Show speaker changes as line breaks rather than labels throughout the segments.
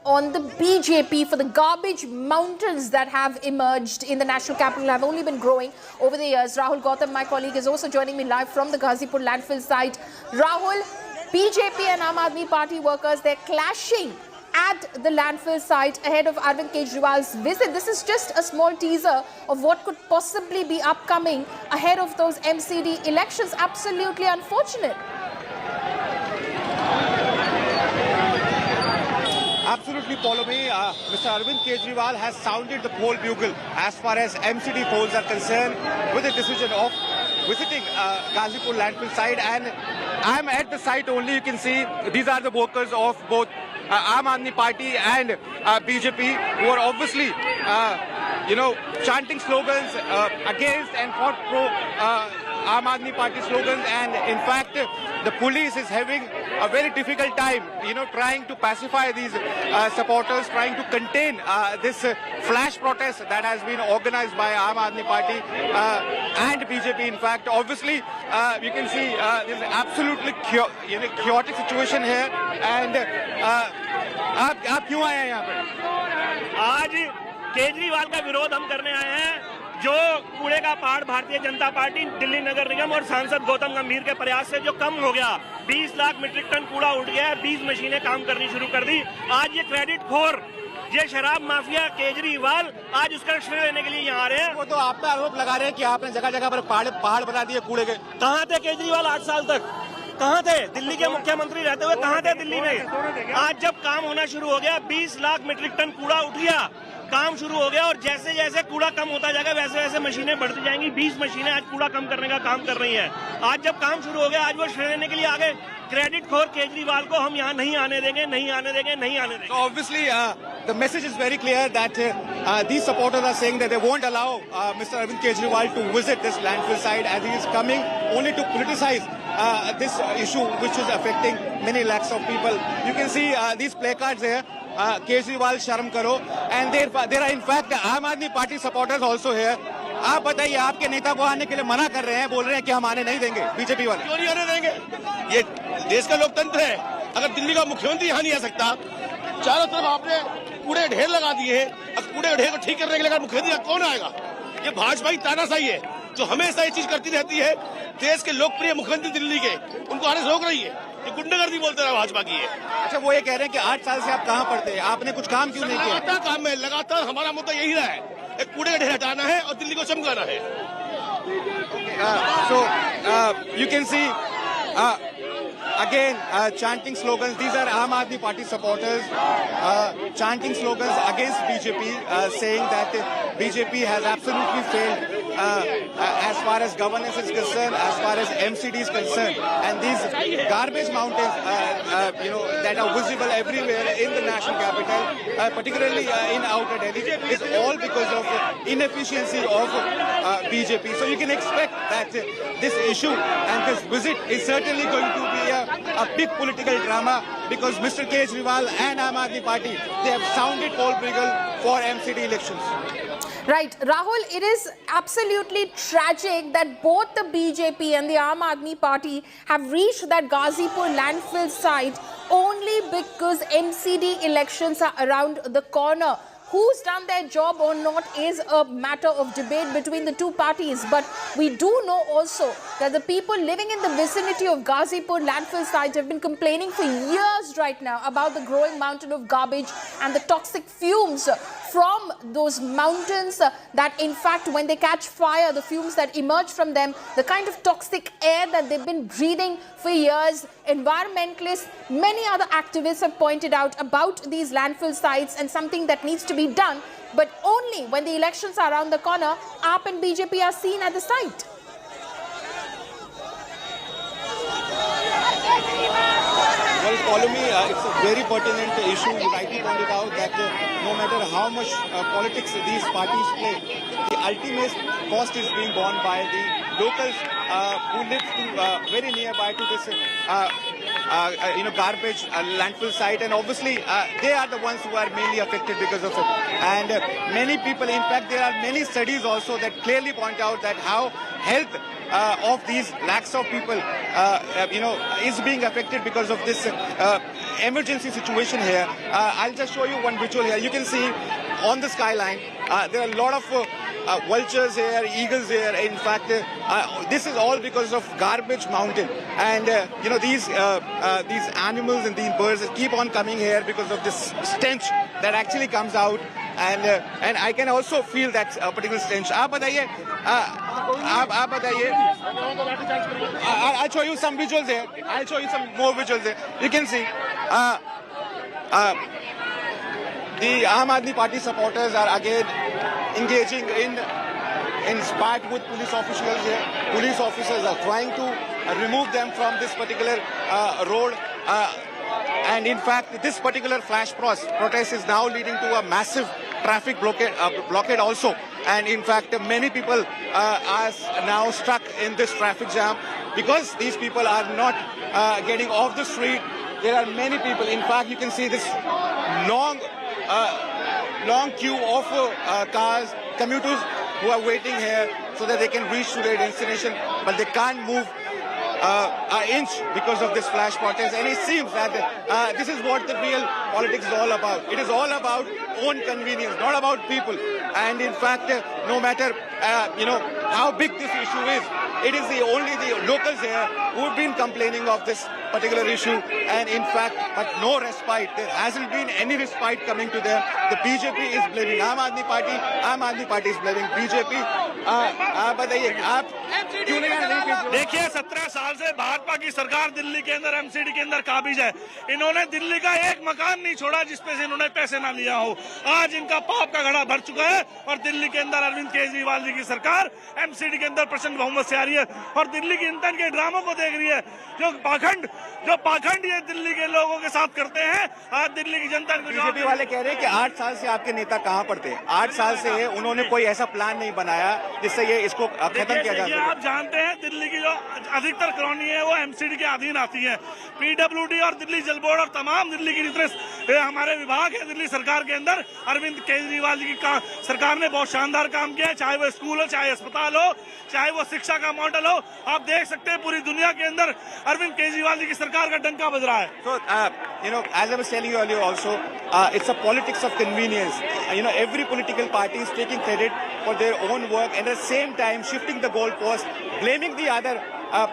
on the BJP for the garbage mountains that have emerged in the national capital, have only been growing over the years. Rahul Gautam, my colleague, is also joining me live from the Ghazipur Landfill site. Rahul, BJP and Aam Aadmi Party workers, they're clashing at the landfill site ahead of Arvind Kejriwal's visit. This is just a small teaser of what could possibly be upcoming ahead of those MCD elections. Absolutely unfortunate.
Absolutely, follow me. Mr. Arvind Kejriwal has sounded the poll bugle as far as MCD polls are concerned with the decision of visiting Ghazipur Landfill site. And I'm at the site only. You can see these are the workers of both Aam Aadmi Party and BJP, who are obviously, chanting slogans against and for pro Aam Aadmi Party slogans. And in fact, the police is having a very difficult time, trying to pacify these supporters, trying to contain this flash protest that has been organized by Aam Aadmi Party and BJP. In fact, obviously, you can see there's absolutely chaotic situation here. And आप क्यों आए हैं यहाँ पे?
आज केजरीवाल का विरोध हम करने आए हैं, जो कूड़े का पहाड़ भारतीय जनता पार्टी, दिल्ली नगर निगम और सांसद गौतम गंभीर के प्रयास से जो कम हो गया। 20 लाख मीट्रिक टन कूड़ा उठ गया है, 20 मशीनें काम करनी शुरू कर दी। आज ये क्रेडिट खोर, ये शराब माफिया केजरीवाल आज उसका श्रेय लेने के लिए यहाँ आ रहे हैं।
वो तो आप पे आरोप लगा रहे हैं कि आपने जगह जगह पर पहाड़ बना दिए कूड़े के।
कहाँ थे केजरीवाल 8 साल तक? कहाँ थे? दिल्ली के मुख्यमंत्री रहते हुए कहाँ थे दिल्ली में? आज जब काम होना शुरू हो गया, 20 लाख मीट्रिक टन कूड़ा उठ गया, काम शुरू हो गया, और जैसे जैसे कूड़ा कम होता जाएगा वैसे वैसे मशीनें बढ़ती जाएंगी। 20 मशीनें आज कूड़ा कम करने का काम कर रही हैं। आज जब काम शुरू हो गया, आज वो श्रेय लेने के लिए आ गए। क्रेडिट खोर केजरीवाल को हम यहाँ नहीं आने देंगे, नहीं आने देंगे, नहीं आने देंगे।
So obviously, the message is very clear that these supporters are saying that they won't allow Mr. Arvind Kejriwal to visit this landfill site, as he is coming only to politicize this issue, which is affecting many lakhs of people. You can see these placards here. Kejriwal Sharm Karo, and there are in fact Aam Aadmi Party supporters also here. आप बताइए, आपके नेता को आने के लिए मना कर रहे हैं, बोल रहे हैं कि हम आने नहीं देंगे। बीजेपी वाले
क्यों नहीं आने देंगे? ये देश का लोकतंत्र है। अगर दिल्ली का मुख्यमंत्री यहाँ नहीं आ सकता, चारों तरफ आपने कूड़े ढेर लगा दिए हैं, अब कूड़े ढेर को ठीक करने के लिए मुख्यमंत्री कौन आएगा? ये भाजपा की तानाशाही है, जो हमेशा ये चीज करती रहती है। देश के लोकप्रिय मुख्यमंत्री दिल्ली के, उनको आने से रोक रही है। ये गुंडागर्दी बोलते रहा भाजपा की है।
अच्छा, वो ये कह रहे हैं कि 8 साल से आप कहाँ पढ़ते हैं, आपने कुछ काम क्यों नहीं किया?
लगातार काम है, लगातार हमारा मुद्दा यही रहा है, एक कूड़े का ढेर हटाना है और दिल्ली को चमकाना है।
So you can see again chanting slogans. These are Aam Aadmi Party supporters chanting slogans against BJP, saying that BJP has absolutely failed as far as governance is concerned, as far as MCD is concerned, and these garbage mountains, that are visible everywhere in the national capital, particularly in outer Delhi, is all because of inefficiency of BJP. So you can expect that this issue and this visit is certainly going to be a big political drama, because Mr. Kejriwal and Aam Aadmi Party, they have sounded poll bugle for MCD elections.
Right, Rahul, it is absolutely tragic that both the BJP and the Aam Aadmi Party have reached that Ghazipur landfill site only because MCD elections are around the corner. Who's done their job or not is a matter of debate between the two parties. But we do know also that the people living in the vicinity of Ghazipur landfill site have been complaining for years right now about the growing mountain of garbage and the toxic fumes from those mountains, that in fact when they catch fire, the fumes that emerge from them, the kind of toxic air that they've been breathing for years. Environmentalists, many other activists have pointed out about these landfill sites and something that needs to be done, but only when the elections are around the corner, AAP and BJP are seen at the site.
Well, follow me, it's a very pertinent issue. You rightly pointed out that no matter how much politics these parties play, the ultimate cost is being borne by the locals who live very nearby to this garbage landfill site, and obviously they are the ones who are mainly affected because of it. And many people, in fact, there are many studies also that clearly point out that how health of these lakhs of people, is being affected because of this emergency situation here. I'll just show you one visual here. You can see on the skyline, there are a lot of vultures here, eagles here. In fact, this is all because of garbage mountain. And you know, these animals and these birds keep on coming here because of this stench that actually comes out. And I can also feel that particular stench. आप बताइए, I'll show you some visuals here. I'll show you some more visuals here. You can see the Aam Aadmi Party supporters are again engaging in spat with police officials here. Police officers are trying to remove them from this particular road. And in fact, this particular flash protest is now leading to a massive traffic blockade also. And in fact, many people are now stuck in this traffic jam because these people are not getting off the street. There are many people. In fact, you can see this long queue of cars, commuters who are waiting here so that they can reach to their destination, but they can't move an inch because of this flash protest. And it seems that this is what the real politics is all about. It is all about own convenience, not about people. And in fact, no matter how big this issue is, it is only the locals here who have been complaining of this particular issue. And in fact, but no respite. There hasn't been any respite coming to them. The BJP is blaming Aam Aadmi Party. Aam Aadmi Party is blaming BJP. आप बताइए, आप क्यों नहीं?
देखिए, 17 साल से भाजपा की सरकार दिल्ली के अंदर एमसीडी के अंदर काबिज है। इन्होंने दिल्ली का एक मकान नहीं छोड़ा जिसपे से इन्होंने पैसे ना लिया हो। आज इनका पाप का घड़ा भर चुका है और दिल्ली के अंदर अरविंद केजरीवाल जी की सरकार एमसीडी के अंदर प्रचंड बहुमत से आ रही है और दिल्ली की जनता के ड्रामों को देख रही है। जो पाखंड ये दिल्ली के लोगों के साथ करते हैं, आज दिल्ली की जनता को
बीजेपी वाले कह रहे हैं कि 8 साल से आपके नेता कहाँ पर थे? 8 साल से उन्होंने कोई ऐसा प्लान नहीं बनाया जिससे ये इसको खत्म किया जा सके।
आप जानते हैं दिल्ली की जो अधिकतर कॉलोनी है वो एमसीडी के अधीन आती है। पीडब्ल्यूडी और दिल्ली जल बोर्ड और तमाम दिल्ली की जितने हमारे विभाग है दिल्ली सरकार के अंदर, अरविंद केजरीवाल जी की सरकार ने बहुत शानदार काम किया है। चाहे वो स्कूल हो, चाहे अस्पताल हो, चाहे वो शिक्षा का मॉडल हो। आप देख सकते हैं पूरी दुनिया के अंदर अरविंद केजरीवाल जी की सरकार का डंका बज रहा है।
So, as I was telling you earlier also, it's a politics of convenience. Every political party is taking credit for their own work and at the same time shifting the goalpost, blaming the other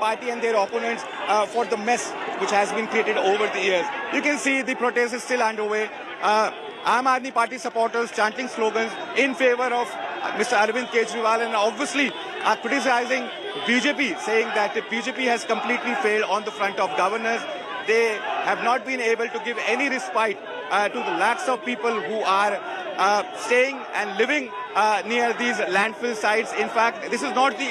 party and their opponents for the mess which has been created over the years. You can see the protest is still underway. Aam Aadmi Party supporters chanting slogans in favor of Mr. Arvind Kejriwal and obviously are criticizing BJP, saying that the BJP has completely failed on the front of governance. They have not been able to give any respite to the lakhs of people who are staying and living near these landfill sites. In fact, this is not the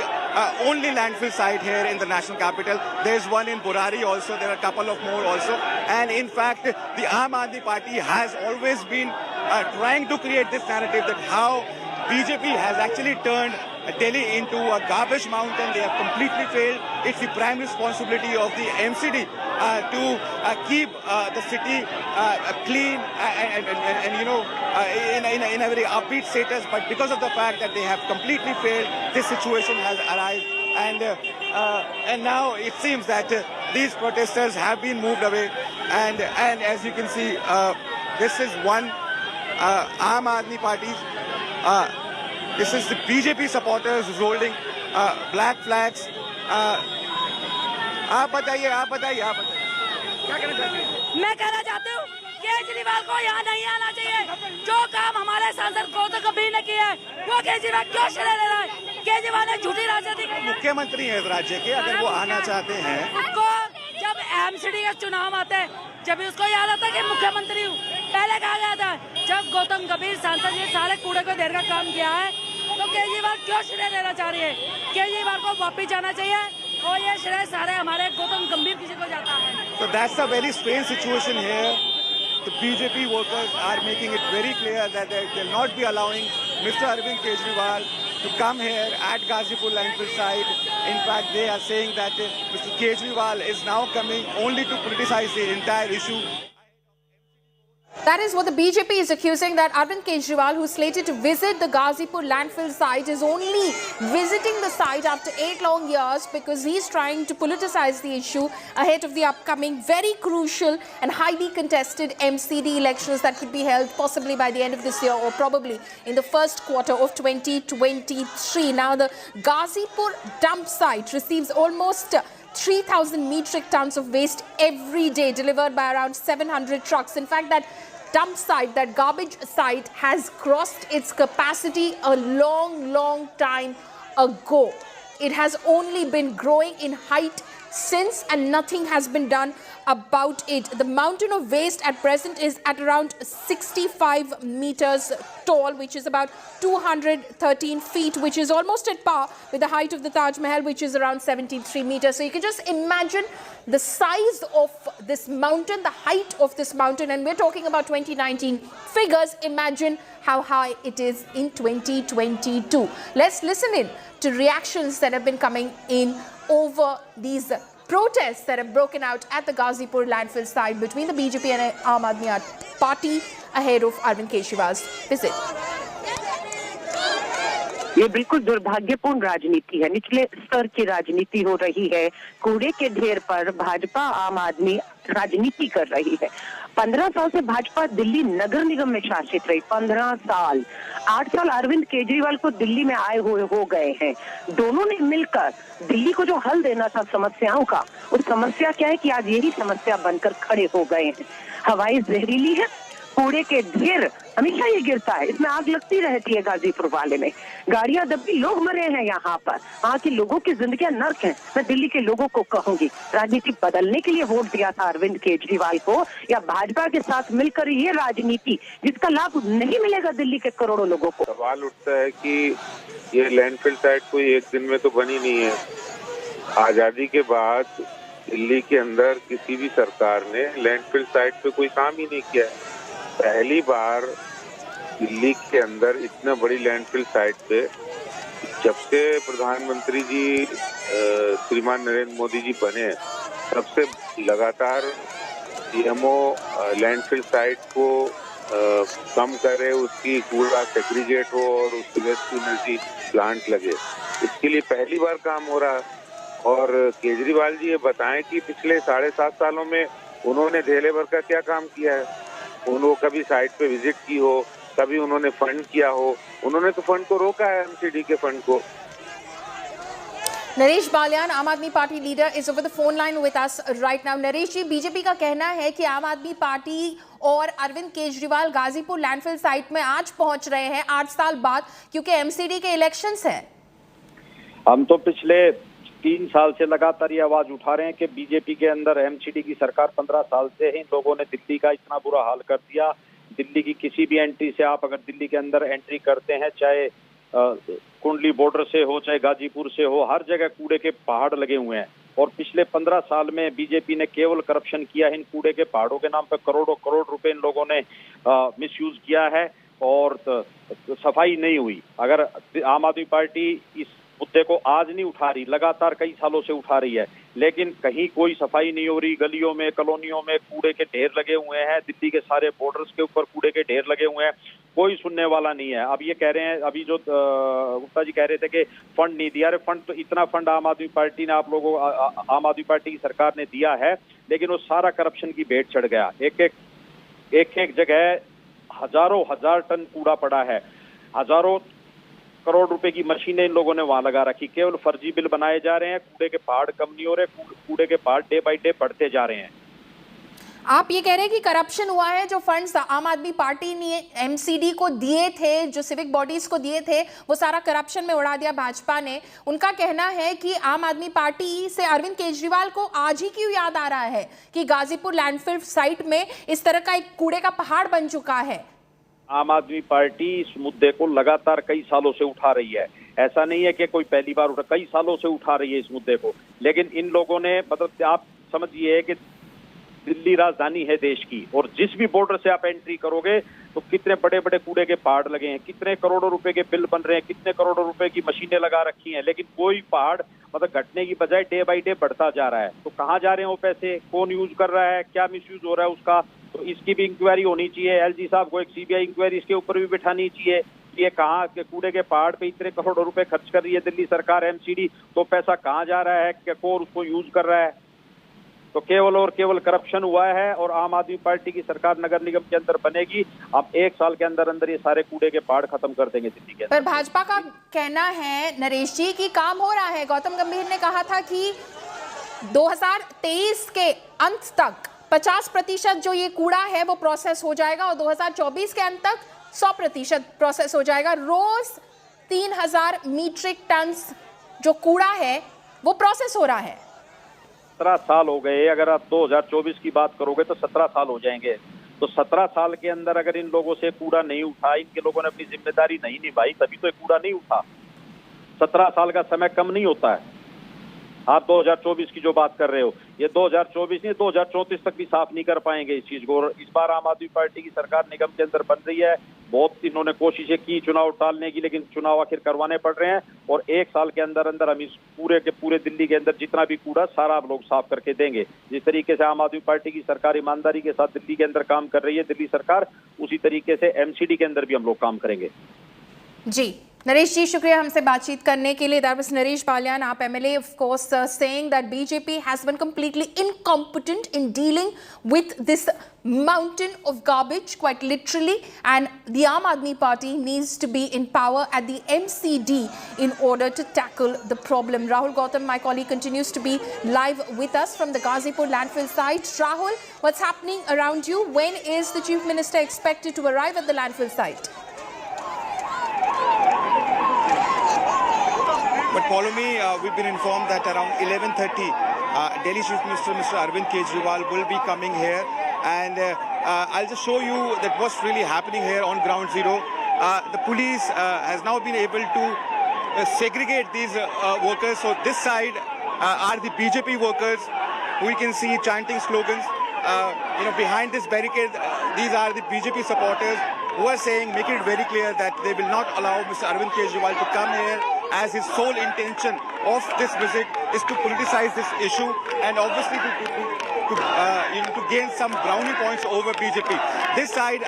only landfill site here in the national capital. There's one in Burari also. There are a couple of more also. And in fact, the Aam Aadmi Party has always been trying to create this narrative that how BJP has actually turned Delhi into a garbage mountain. They have completely failed. It's the prime responsibility of the MCD to keep the city clean and in a very upbeat status. But because of the fact that they have completely failed, this situation has arrived. And now it seems that these protesters have been moved away. And as you can see, this is one Aam Aadmi Party. This is the BJP supporters holding black flags. आप बताइए क्या कहना चाहते हैं?
मैं कहना चाहती हूँ केजरीवाल को यहाँ नहीं आना चाहिए। जो काम हमारे सांसद को तो कभी न किया है, वो केजरीवाल क्यों श्रेय ले रहा है? केजरीवाल ने झूठी राजनीति की।
मुख्यमंत्री है राज्य के, अगर वो आना चाहते हैं,
उसको जब एमसीडी के चुनाव आते हैं जब उसको याद आता है कि मुख्यमंत्री हूँ। पहले कहा गया था जब गौतम गंभीर सांसद ये सारे कूड़े को देर का काम किया है तो केजरीवाल क्यों श्रेय लेना चाह रही है? केजरीवाल को वापिस जाना चाहिए और ये श्रेय सारे हमारे गौतम गंभीर किसी को जाता है।
So that's a very strange situation here. The BJP workers are making it very clear that they will not be allowing Mr. Arvind Kejriwal to come here at Ghazipur Landfill site. In fact, they are saying that Mr. Kejriwal is now coming only to criticize the entire issue.
That is what the BJP is accusing, that Arvind Kejriwal, who's slated to visit the Ghazipur landfill site, is only visiting the site after 8 long years because he's trying to politicize the issue ahead of the upcoming very crucial and highly contested MCD elections that could be held possibly by the end of this year or probably in the first quarter of 2023. Now, the Ghazipur dump site receives almost 3,000 metric tons of waste every day, delivered by around 700 trucks. In fact, that dump site, that garbage site, has crossed its capacity a long time ago. It has only been growing in height since, and nothing has been done about it. The mountain of waste at present is at around 65 meters tall, which is about 213 feet, which is almost at par with the height of the Taj Mahal, which is around 73 meters. So you can just imagine the size of this mountain, the height of this mountain, and we're talking about 2019 figures. Imagine how high it is in 2022. Let's listen in to reactions that have been coming in over these protests that have broken out at the Ghazipur landfill site between the BJP and Aam Aadmi Party ahead of Arvind Kejriwal's visit.
ये बिल्कुल दुर्भाग्यपूर्ण राजनीति है, निचले स्तर की राजनीति हो रही है। कूड़े के ढेर पर भाजपा आम आदमी राजनीति कर रही है। 15 साल से भाजपा दिल्ली नगर निगम में शासित रही, 15 साल। 8 साल अरविंद केजरीवाल को दिल्ली में आए हुए हो गए हैं। दोनों ने मिलकर दिल्ली को जो हल देना था समस्याओं का, उस समस्या क्या है कि आज यही समस्या बनकर खड़े हो गए हैं। हवाई जहरीली है, कूड़े के ढेर हमेशा ये गिरता है, इसमें आग लगती रहती है। गाजीपुर वाले में गाड़ियां दबी, लोग मरे हैं यहाँ पर। वहाँ के लोगों की जिंदगियां नर्क हैं। मैं दिल्ली के लोगों को कहूंगी, राजनीति बदलने के लिए वोट दिया था अरविंद केजरीवाल को, या भाजपा के साथ मिलकर ये राजनीति जिसका लाभ नहीं मिलेगा दिल्ली के करोड़ों लोगों को।
सवाल उठता है कि ये लैंडफिल साइट कोई एक दिन में तो बनी नहीं है। आजादी के बाद दिल्ली के अंदर किसी भी सरकार ने लैंडफिल साइट पे कोई काम ही नहीं किया है। पहली बार दिल्ली के अंदर इतना बड़ी लैंडफिल साइट पे जब से प्रधानमंत्री जी श्रीमान नरेंद्र मोदी जी बने, तब से लगातार सीएमओ लैंडफिल साइट को कम करे, उसकी कूड़ा सेग्रीगेट हो और उसकी वेस्ट एनर्जी प्लांट लगे। इसके लिए पहली बार काम हो रहा है। और केजरीवाल जी ये बताएं कि पिछले 7.5 सालों में उन्होंने धेले भर का क्या काम किया है। उन्होंने कभी साइट पे विजिट की हो, कभी उन्होंने फंड किया हो। उन्होंने तो फंड को रोका है, एमसीडी के फंड को।
Naresh Baliyan, Aam Aadmi Party leader, is over the phone line with us right now. Naresh ji, BJP का कहना है कि आम आदमी पार्टी और अरविंद केजरीवाल गाजीपुर लैंडफिल साइट में आज पहुंच रहे हैं 8 साल बाद, क्योंकि एमसीडी के इलेक्शंस हैं।
हम तो पिछले 3 साल से लगातार ये आवाज उठा रहे हैं कि बीजेपी के अंदर एमसीडी की सरकार 15 साल से है। इन लोगों ने दिल्ली का इतना बुरा हाल कर दिया। दिल्ली की किसी भी एंट्री से आप अगर दिल्ली के अंदर एंट्री करते हैं, चाहे कुंडली बॉर्डर से हो, चाहे गाजीपुर से हो, हर जगह कूड़े के पहाड़ लगे हुए हैं। और पिछले 15 साल में बीजेपी ने केवल करप्शन किया है। इन कूड़े के पहाड़ों के नाम पर करोड़ों रुपए इन लोगों ने मिसयूज किया है और सफाई नहीं हुई। अगर आम आदमी पार्टी इस मुद्दे को आज नहीं उठा रही, लगातार कई सालों से उठा रही है, लेकिन कहीं कोई सफाई नहीं हो रही। गलियों में, कॉलोनियों में कूड़े के ढेर लगे हुए हैं। दिल्ली के सारे बॉर्डर्स के ऊपर कूड़े के ढेर लगे हुए हैं। कोई सुनने वाला नहीं है। अब ये कह रहे हैं, अभी जो गुप्ता जी कह रहे थे कि फंड नहीं दिया। अरे फंड तो इतना फंड आम आदमी पार्टी ने, आप लोगों आम आदमी पार्टी की सरकार ने दिया है, लेकिन वो सारा करप्शन की भेंट चढ़ गया। एक जगह हजार टन कूड़ा पड़ा है। हजारों करोड़ रुपए की मशीनें इन लोगों ने वहां लगा रखी। केवल फर्जी बिल बनाए जा रहे हैं। कूड़े के पहाड़ कम नहीं हो रहे, कूड़े के पहाड़ डे बाय डे बढ़ते जा रहे हैं।
आप ये कह रहे हैं कि करप्शन हुआ है। जो फंड्स आम आदमी पार्टी ने एमसीडी को दिए थे, जो सिविक बॉडीज को दिए थे, वो सारा करप्शन में उड़ा दिया भाजपा ने। उनका कहना है कि आम आदमी पार्टी से अरविंद केजरीवाल को आज ही क्यों याद आ रहा है कि गाजीपुर लैंडफिल साइट में इस तरह का एक कूड़े का पहाड़ बन चुका है।
आम आदमी पार्टी इस मुद्दे को लगातार कई सालों से उठा रही है। ऐसा नहीं है कि कोई पहली बार उठा, कई सालों से उठा रही है इस मुद्दे को। लेकिन इन लोगों ने, मतलब आप समझिए कि दिल्ली राजधानी है देश की, और जिस भी बॉर्डर से आप एंट्री करोगे तो कितने बड़े बड़े कूड़े के पहाड़ लगे हैं, कितने करोड़ों रुपए के बिल बन रहे हैं, कितने करोड़ों रुपए की मशीनें लगा रखी हैं, लेकिन कोई पहाड़ मतलब घटने की बजाय डे बाई डे बढ़ता जा रहा है। तो कहाँ जा रहे हैं वो पैसे, कौन यूज कर रहा है, क्या मिसयूज हो रहा है उसका, तो इसकी भी इंक्वायरी होनी चाहिए। एलजी साहब को एक सीबीआई इंक्वायरी इसके ऊपर भी बिठानी चाहिए। ये कहाँ के कूड़े के पहाड़ पे इतने करोड़ों रुपए खर्च कर रही है दिल्ली सरकार एमसीडी, तो पैसा कहाँ जा रहा है, क्या कौन उसको यूज कर रहा है। तो केवल और केवल करप्शन हुआ है, और आम आदमी पार्टी की सरकार नगर निगम के अंदर बनेगी। अब 1 साल के अंदर अंदर ये सारे कूड़े के पहाड़ खत्म कर देंगे दिल्ली के अंदर।
पर भाजपा का कहना है नरेश जी की काम हो रहा है। गौतम गंभीर ने कहा था कि 2023 के अंत तक 50% जो ये कूड़ा है वो प्रोसेस हो जाएगा, और 2024 के अंत तक 100% प्रोसेस हो जाएगा। रोज 3000 मीट्रिक टन जो कूड़ा है वो प्रोसेस हो रहा है।
17 साल हो गए, अगर आप 2024 की बात करोगे तो 17 साल हो जाएंगे। तो 17 साल के अंदर अगर इन लोगों से कूड़ा नहीं उठा, इनके लोगों ने अपनी जिम्मेदारी नहीं निभाई, तभी तो कूड़ा नहीं उठा। 17 साल का समय कम नहीं होता है। आप 2024 की जो बात कर रहे हो, ये 2024 नहीं 2034 तक भी साफ नहीं कर पाएंगे इस चीज को। और इस बार आम आदमी पार्टी की सरकार निगम के अंदर बन रही है। बहुत इन्होंने कोशिशें की चुनाव टालने की, लेकिन चुनाव आखिर करवाने पड़ रहे हैं। और 1 साल के अंदर अंदर हम इस पूरे के पूरे दिल्ली के अंदर जितना भी कूड़ा सारा आप लोग साफ करके देंगे। जिस तरीके से आम आदमी पार्टी की सरकार ईमानदारी के साथ दिल्ली के अंदर काम कर रही है दिल्ली सरकार, उसी तरीके से एमसीडी के अंदर भी हम लोग काम करेंगे।
जी नरेश जी, शुक्रिया हमसे बातचीत करने के लिए। That was Naresh Balyan, our MLA, of course, saying that BJP has been completely incompetent in dealing with this mountain of garbage, quite literally, and the Aam Aadmi Party needs to be in power at the MCD in order to tackle the problem. Rahul Gautam, my colleague, continues to be live with us from the Ghazipur Landfill site. Rahul, what's happening around you? When is the Chief Minister expected to arrive at the landfill site?
But follow me, we've been informed that around 11:30, Delhi Chief Minister Mr. Arvind Kejriwal will be coming here, and I'll just show you that what's really happening here on ground zero. The police has now been able to segregate these workers. So this side are the BJP workers who you can see chanting slogans. Behind this barricade, these are the BJP supporters who are saying, making it very clear that they will not allow Mr. Arvind Kejriwal to come here, as his sole intention of this visit is to politicize this issue and obviously to gain some brownie points over BJP. This side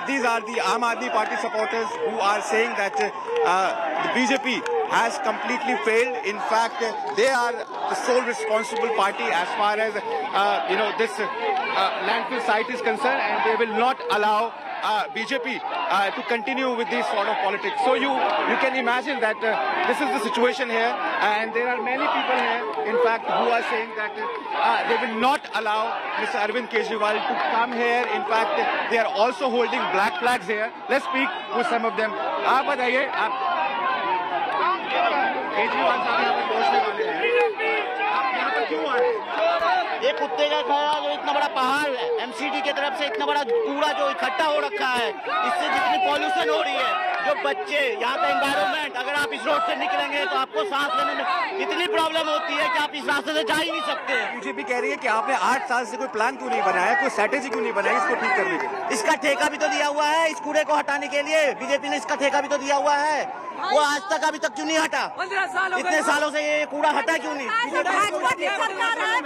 these are the Aam Aadmi Party supporters who are saying that the BJP has completely failed. In fact, they are the sole responsible party as far as this landfill site is concerned, and they will not allow BJP to continue with this sort of politics. So you can imagine that this is the situation here, and there are many people here, in fact, who are saying that they will not allow Mr. Arvind Kejriwal to come here. In fact, they are also holding black flags here. Let's speak with some of them. आप बताइए, आप केजरीवाल साहब यहाँ पर पहुँचने वाले हैं, आप यहाँ पर क्यों आए?
ये कुत्ते का खाया जो इतना बड़ा पहाड़ है, एमसीडी की तरफ से इतना बड़ा कूड़ा जो इकट्ठा हो रखा है, इससे जितनी पॉल्यूशन हो रही है, जो बच्चे यहाँ का एनवायरनमेंट, अगर आप इस रोड से निकलेंगे तो आपको सांस लेने में इतनी प्रॉब्लम होती है कि आप इस रास्ते से जा ही नहीं सकते।
बीजेपी कह रही है कि आपने 8 साल से कोई प्लान क्यों नहीं बनाया, कोई स्ट्रेटेजी क्यों नहीं बनाई इसको ठीक करने के लिए?
इसका ठेका भी तो दिया हुआ है, इस कूड़े को हटाने के लिए बीजेपी ने इसका ठेका भी तो दिया हुआ है। वो आज तक अभी तक क्यों नहीं हटा?
15 साल
इतने सालों से ये कूड़ा हटा क्यों नहीं?
भाजपा की सरकार है,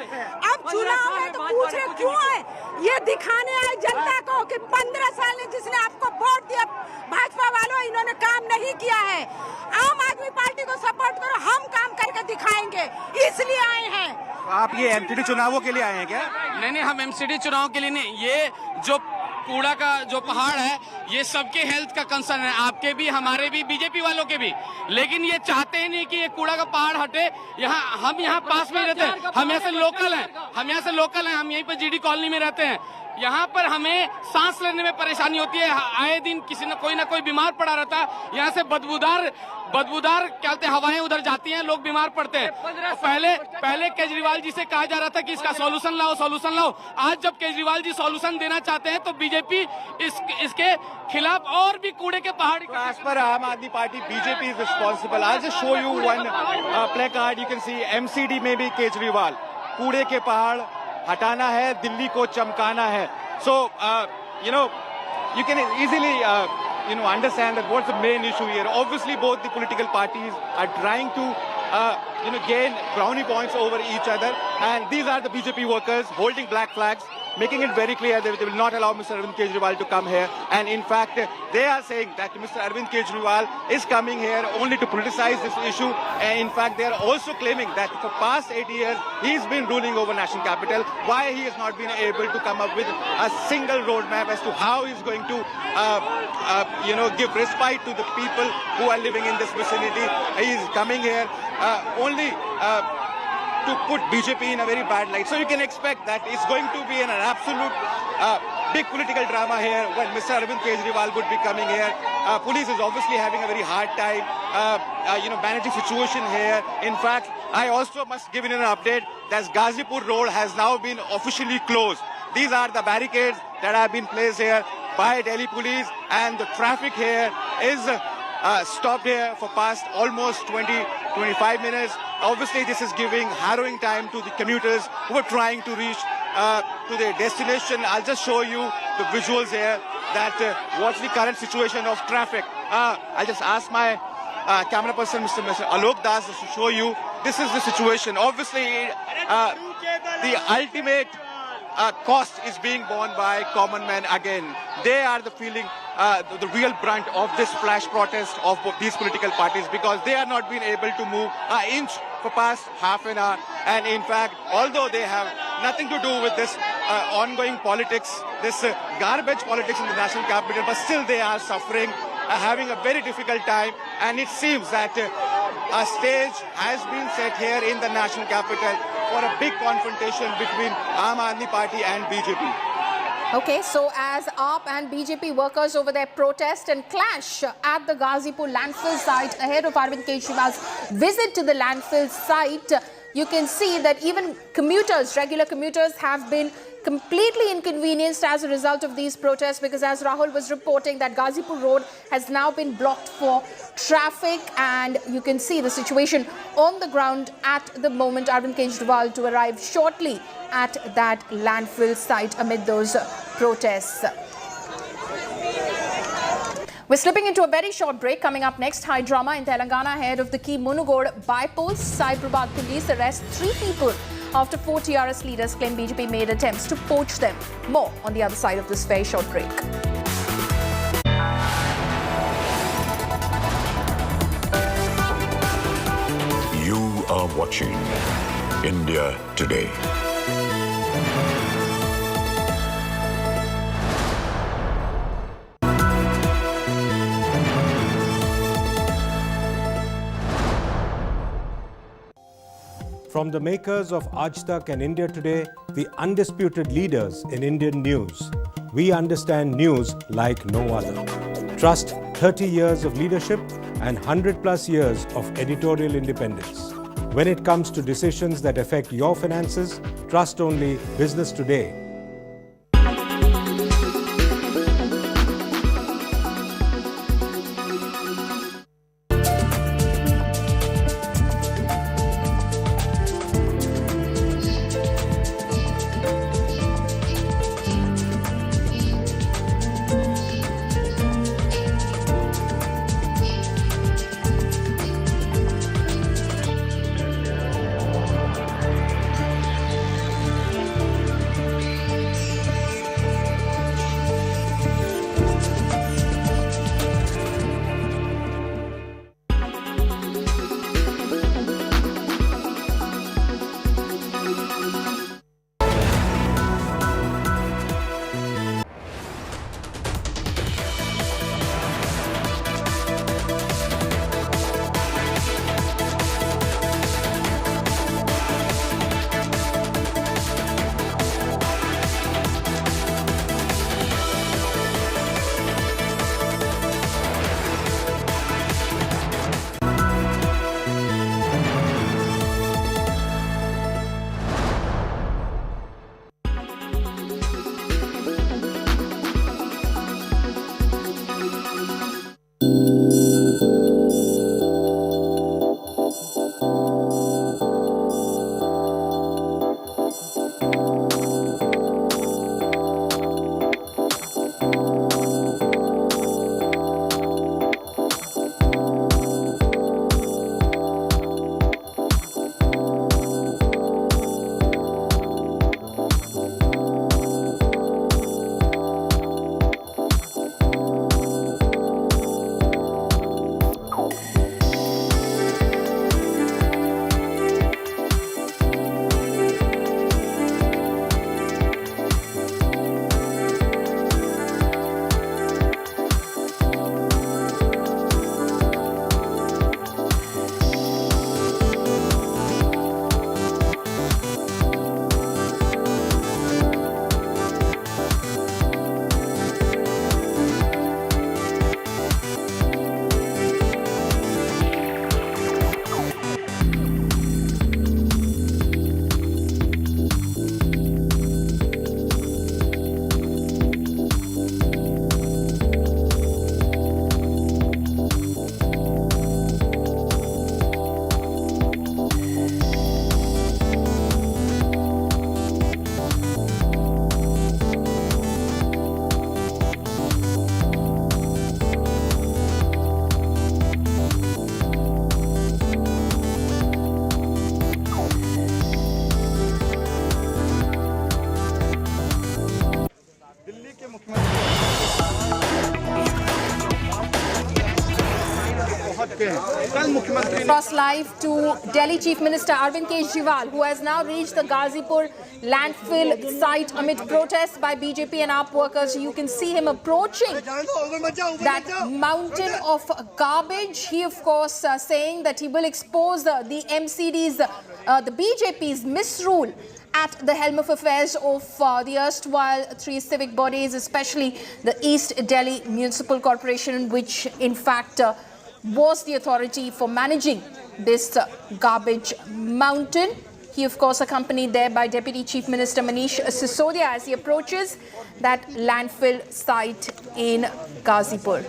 अब चुनाव में तो पूछ रहे क्यों है? ये दिखाने आए जनता को कि 15 साल में जिसने आपको वोट दिया भाजपा वालों, इन्होंने काम नहीं किया है। आम आदमी पार्टी को सपोर्ट करो, हम काम करके दिखाएंगे, इसलिए आए हैं।
आप ये एमसीडी चुनावों के लिए आए हैं क्या?
नहीं, हम एमसीडी चुनाव के लिए नहीं, ये जो कूड़ा का जो पहाड़ है ये सबके हेल्थ का कंसर्न है, आपके भी, हमारे भी, बीजेपी वालों के भी। लेकिन ये चाहते ही नहीं कि ये कूड़ा का पहाड़ हटे। हम यहाँ पास में ही रहते हैं, हम यहाँ से लोकल हैं, हम यहीं पर जीडी कॉलोनी में रहते हैं। यहाँ पर हमें सांस लेने में परेशानी होती है, आए दिन किसी न कोई बीमार पड़ा रहता है। यहाँ से बदबूदार क्या कहते हैं हवाएं उधर जाती हैं, लोग बीमार पड़ते हैं। पहले केजरीवाल जी से कहा जा रहा था कि इसका सॉल्यूशन लाओ। आज जब केजरीवाल जी सॉल्यूशन देना चाहते हैं तो बीजेपी इसके खिलाफ और भी कूड़े के पहाड़।
As per Aam Aadmi Party, BJP is responsible. I'll just show you one placard. You can see MCD में भी केजरीवाल, कूड़े के पहाड़, हटाना है, दिल्ली को चमकाना है. So, you can easily, understand that what's the main issue here. Obviously, both the political parties are trying to, gain brownie points over each other. And these are the BJP workers holding black flags, making it very clear that they will not allow Mr. Arvind Kejriwal to come here. And in fact, they are saying that Mr. Arvind Kejriwal is coming here only to politicize this issue. And in fact, they are also claiming that for past 8 years, he's been ruling over national capital. Why he has not been able to come up with a single roadmap as to how he's going to, give respite to the people who are living in this vicinity. He is coming here only to put BJP in a very bad light. So you can expect that it's going to be an absolute big political drama here when Mr. Arvind Kejriwal would be coming here. Police is obviously having a very hard time, managing situation here. In fact, I also must give you an update that Ghazipur Road has now been officially closed. These are the barricades that have been placed here by Delhi police, and the traffic here is stopped here for past almost 20-25 minutes. Obviously, this is giving harrowing time to the commuters who are trying to reach to their destination. I'll just show you the visuals here that what's the current situation of traffic. I'll just ask my camera person, Mr. Alok Das, to show you. This is the situation. Obviously, the ultimate cost is being borne by common men again. They are the feeling, the real brunt of this flash protest of these political parties, because they are not being able to move an inch for past half an hour. And in fact, although they have nothing to do with this ongoing politics, this garbage politics in the national capital, but still they are suffering, having a very difficult time. And it seems that a stage has been set here in the national capital for a big confrontation between Aam Aadmi Party and BJP.
Okay, so as AAP and BJP workers over there protest and clash at the Ghazipur landfill site ahead of Arvind Kejriwal's visit to the landfill site, you can see that even commuters, regular commuters, have been completely inconvenienced as a result of these protests, because as Rahul was reporting that Ghazipur Road has now been blocked for traffic, and you can see the situation on the ground at the moment. Arvind Kejriwal to arrive shortly at that landfill site amid those protests. We're slipping into a very short break. Coming up next, high drama in Telangana ahead of the key Munugod bypolls. Cyberabad police arrest 3 people after 4 TRS leaders claim BJP made attempts to poach them. More on the other side of this very short break.
You are watching India Today.
From the makers of Aaj Tak and India Today, the undisputed leaders in Indian news, we understand news like no other. Trust 30 years of leadership and 100+ years of editorial independence. When it comes to decisions that affect your finances, trust only Business Today.
चुके हैं। कल मुख्यमंत्री
Cross live to Delhi Chief Minister Arvind Kejriwal, who has now reached the Ghazipur landfill site amid protests by BJP and AAP workers. You can see him approaching that mountain of garbage. He, of course, saying that he will expose the MCD's, the BJP's misrule at the helm of affairs of the erstwhile three civic bodies, especially the East Delhi Municipal Corporation, which in fact was the authority for managing this garbage mountain. He, of course, accompanied there by Deputy Chief Minister Manish Sisodia as he approaches that landfill site in Ghazipur.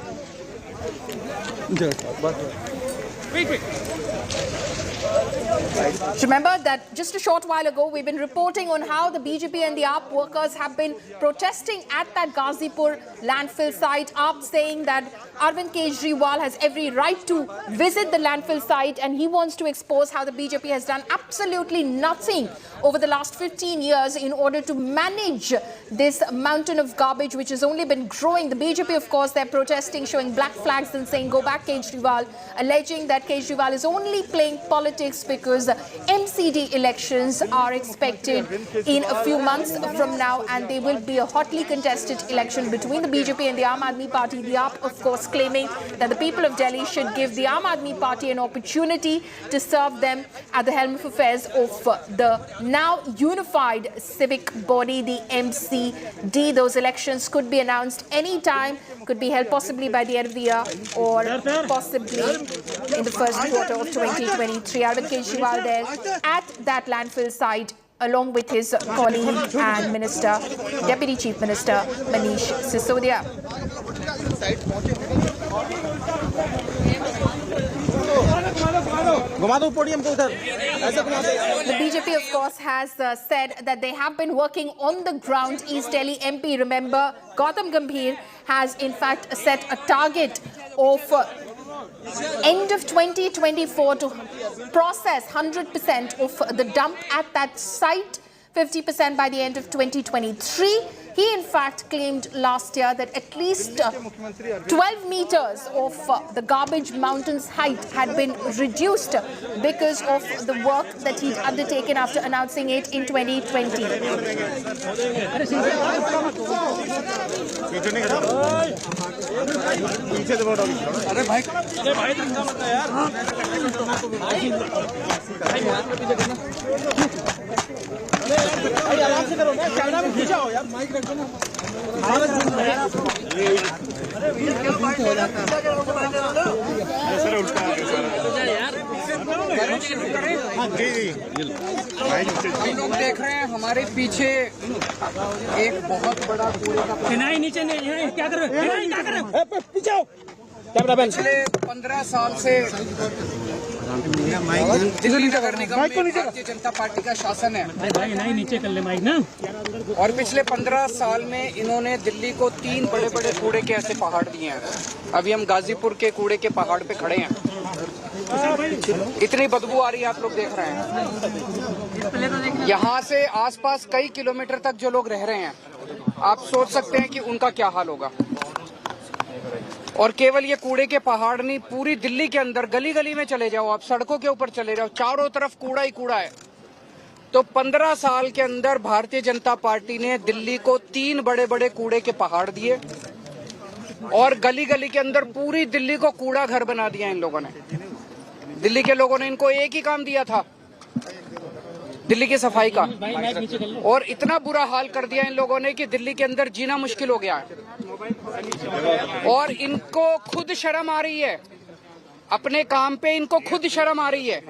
Remember that just a short while ago, we've been reporting on how the BJP and the AAP workers have been protesting at that Ghazipur landfill site. AAP saying that Arvind Kejriwal has every right to visit the landfill site, and he wants to expose how the BJP has done absolutely nothing over the last 15 years in order to manage this mountain of garbage which has only been growing. The BJP, of course, they're protesting, showing black flags and saying, "Go back, Kejriwal," alleging that Kejriwal is only playing politics because MCD elections are expected in a few months from now, and they will be a hotly contested election between the BJP and the Aam Aadmi Party. The AAP, of course, claiming that the people of Delhi should give the Aam Aadmi Party an opportunity to serve them at the helm of affairs of the now unified civic body, the MCD. Those elections could be announced any time, could be held possibly by the end of the year or possibly in the first quarter of 2023. Arvind Kejriwal there at that landfill site along with his colleague and Minister, Deputy Chief Minister Manish Sisodia. The BJP, of course, has said that they have been working on the ground. East Delhi MP, remember, Gautam Gambhir has in fact set a target of end of 2024 to process 100% of the dump at that site, 50% by the end of 2023. He, in fact, claimed last year that at least 12 meters of the garbage mountain's height had been reduced because of the work that he'd undertaken after announcing it in 2020.
लोग देख रहे हैं हमारे पीछे एक बहुत बड़ा कूड़े का नीचे नहीं क्या कर रहे हो पिछले 15 साल से दिल्ली नगर निगम में भारतीय जनता पार्टी का शासन है नीचे कर ले माइक ना। और पिछले 15 साल में इन्होंने दिल्ली को 3 बड़े बड़े कूड़े के ऐसे पहाड़ दिए हैं। अभी हम गाजीपुर के कूड़े के पहाड़ पे खड़े हैं। इतनी बदबू आ रही है, आप लोग देख रहे हैं। यहाँ से आसपास कई किलोमीटर तक जो लोग रह रहे हैं, आप सोच सकते हैं कि उनका क्या हाल होगा। और केवल ये कूड़े के पहाड़ नहीं, पूरी दिल्ली के अंदर गली गली में चले जाओ, आप सड़कों के ऊपर चले जाओ, चारों तरफ कूड़ा ही कूड़ा है। तो 15 साल के अंदर भारतीय जनता पार्टी ने दिल्ली को 3 बड़े बड़े कूड़े के पहाड़ दिए और गली गली के अंदर पूरी दिल्ली को कूड़ा घर बना दिया इन लोगों ने। दिल्ली के लोगों ने इनको एक ही काम दिया था, दिल्ली की सफाई का, और इतना बुरा हाल कर दिया इन लोगों ने कि दिल्ली के अंदर जीना मुश्किल हो गया है। और इनको खुद शर्म आ रही है, अपने काम पे इनको खुद शर्म आ रही है।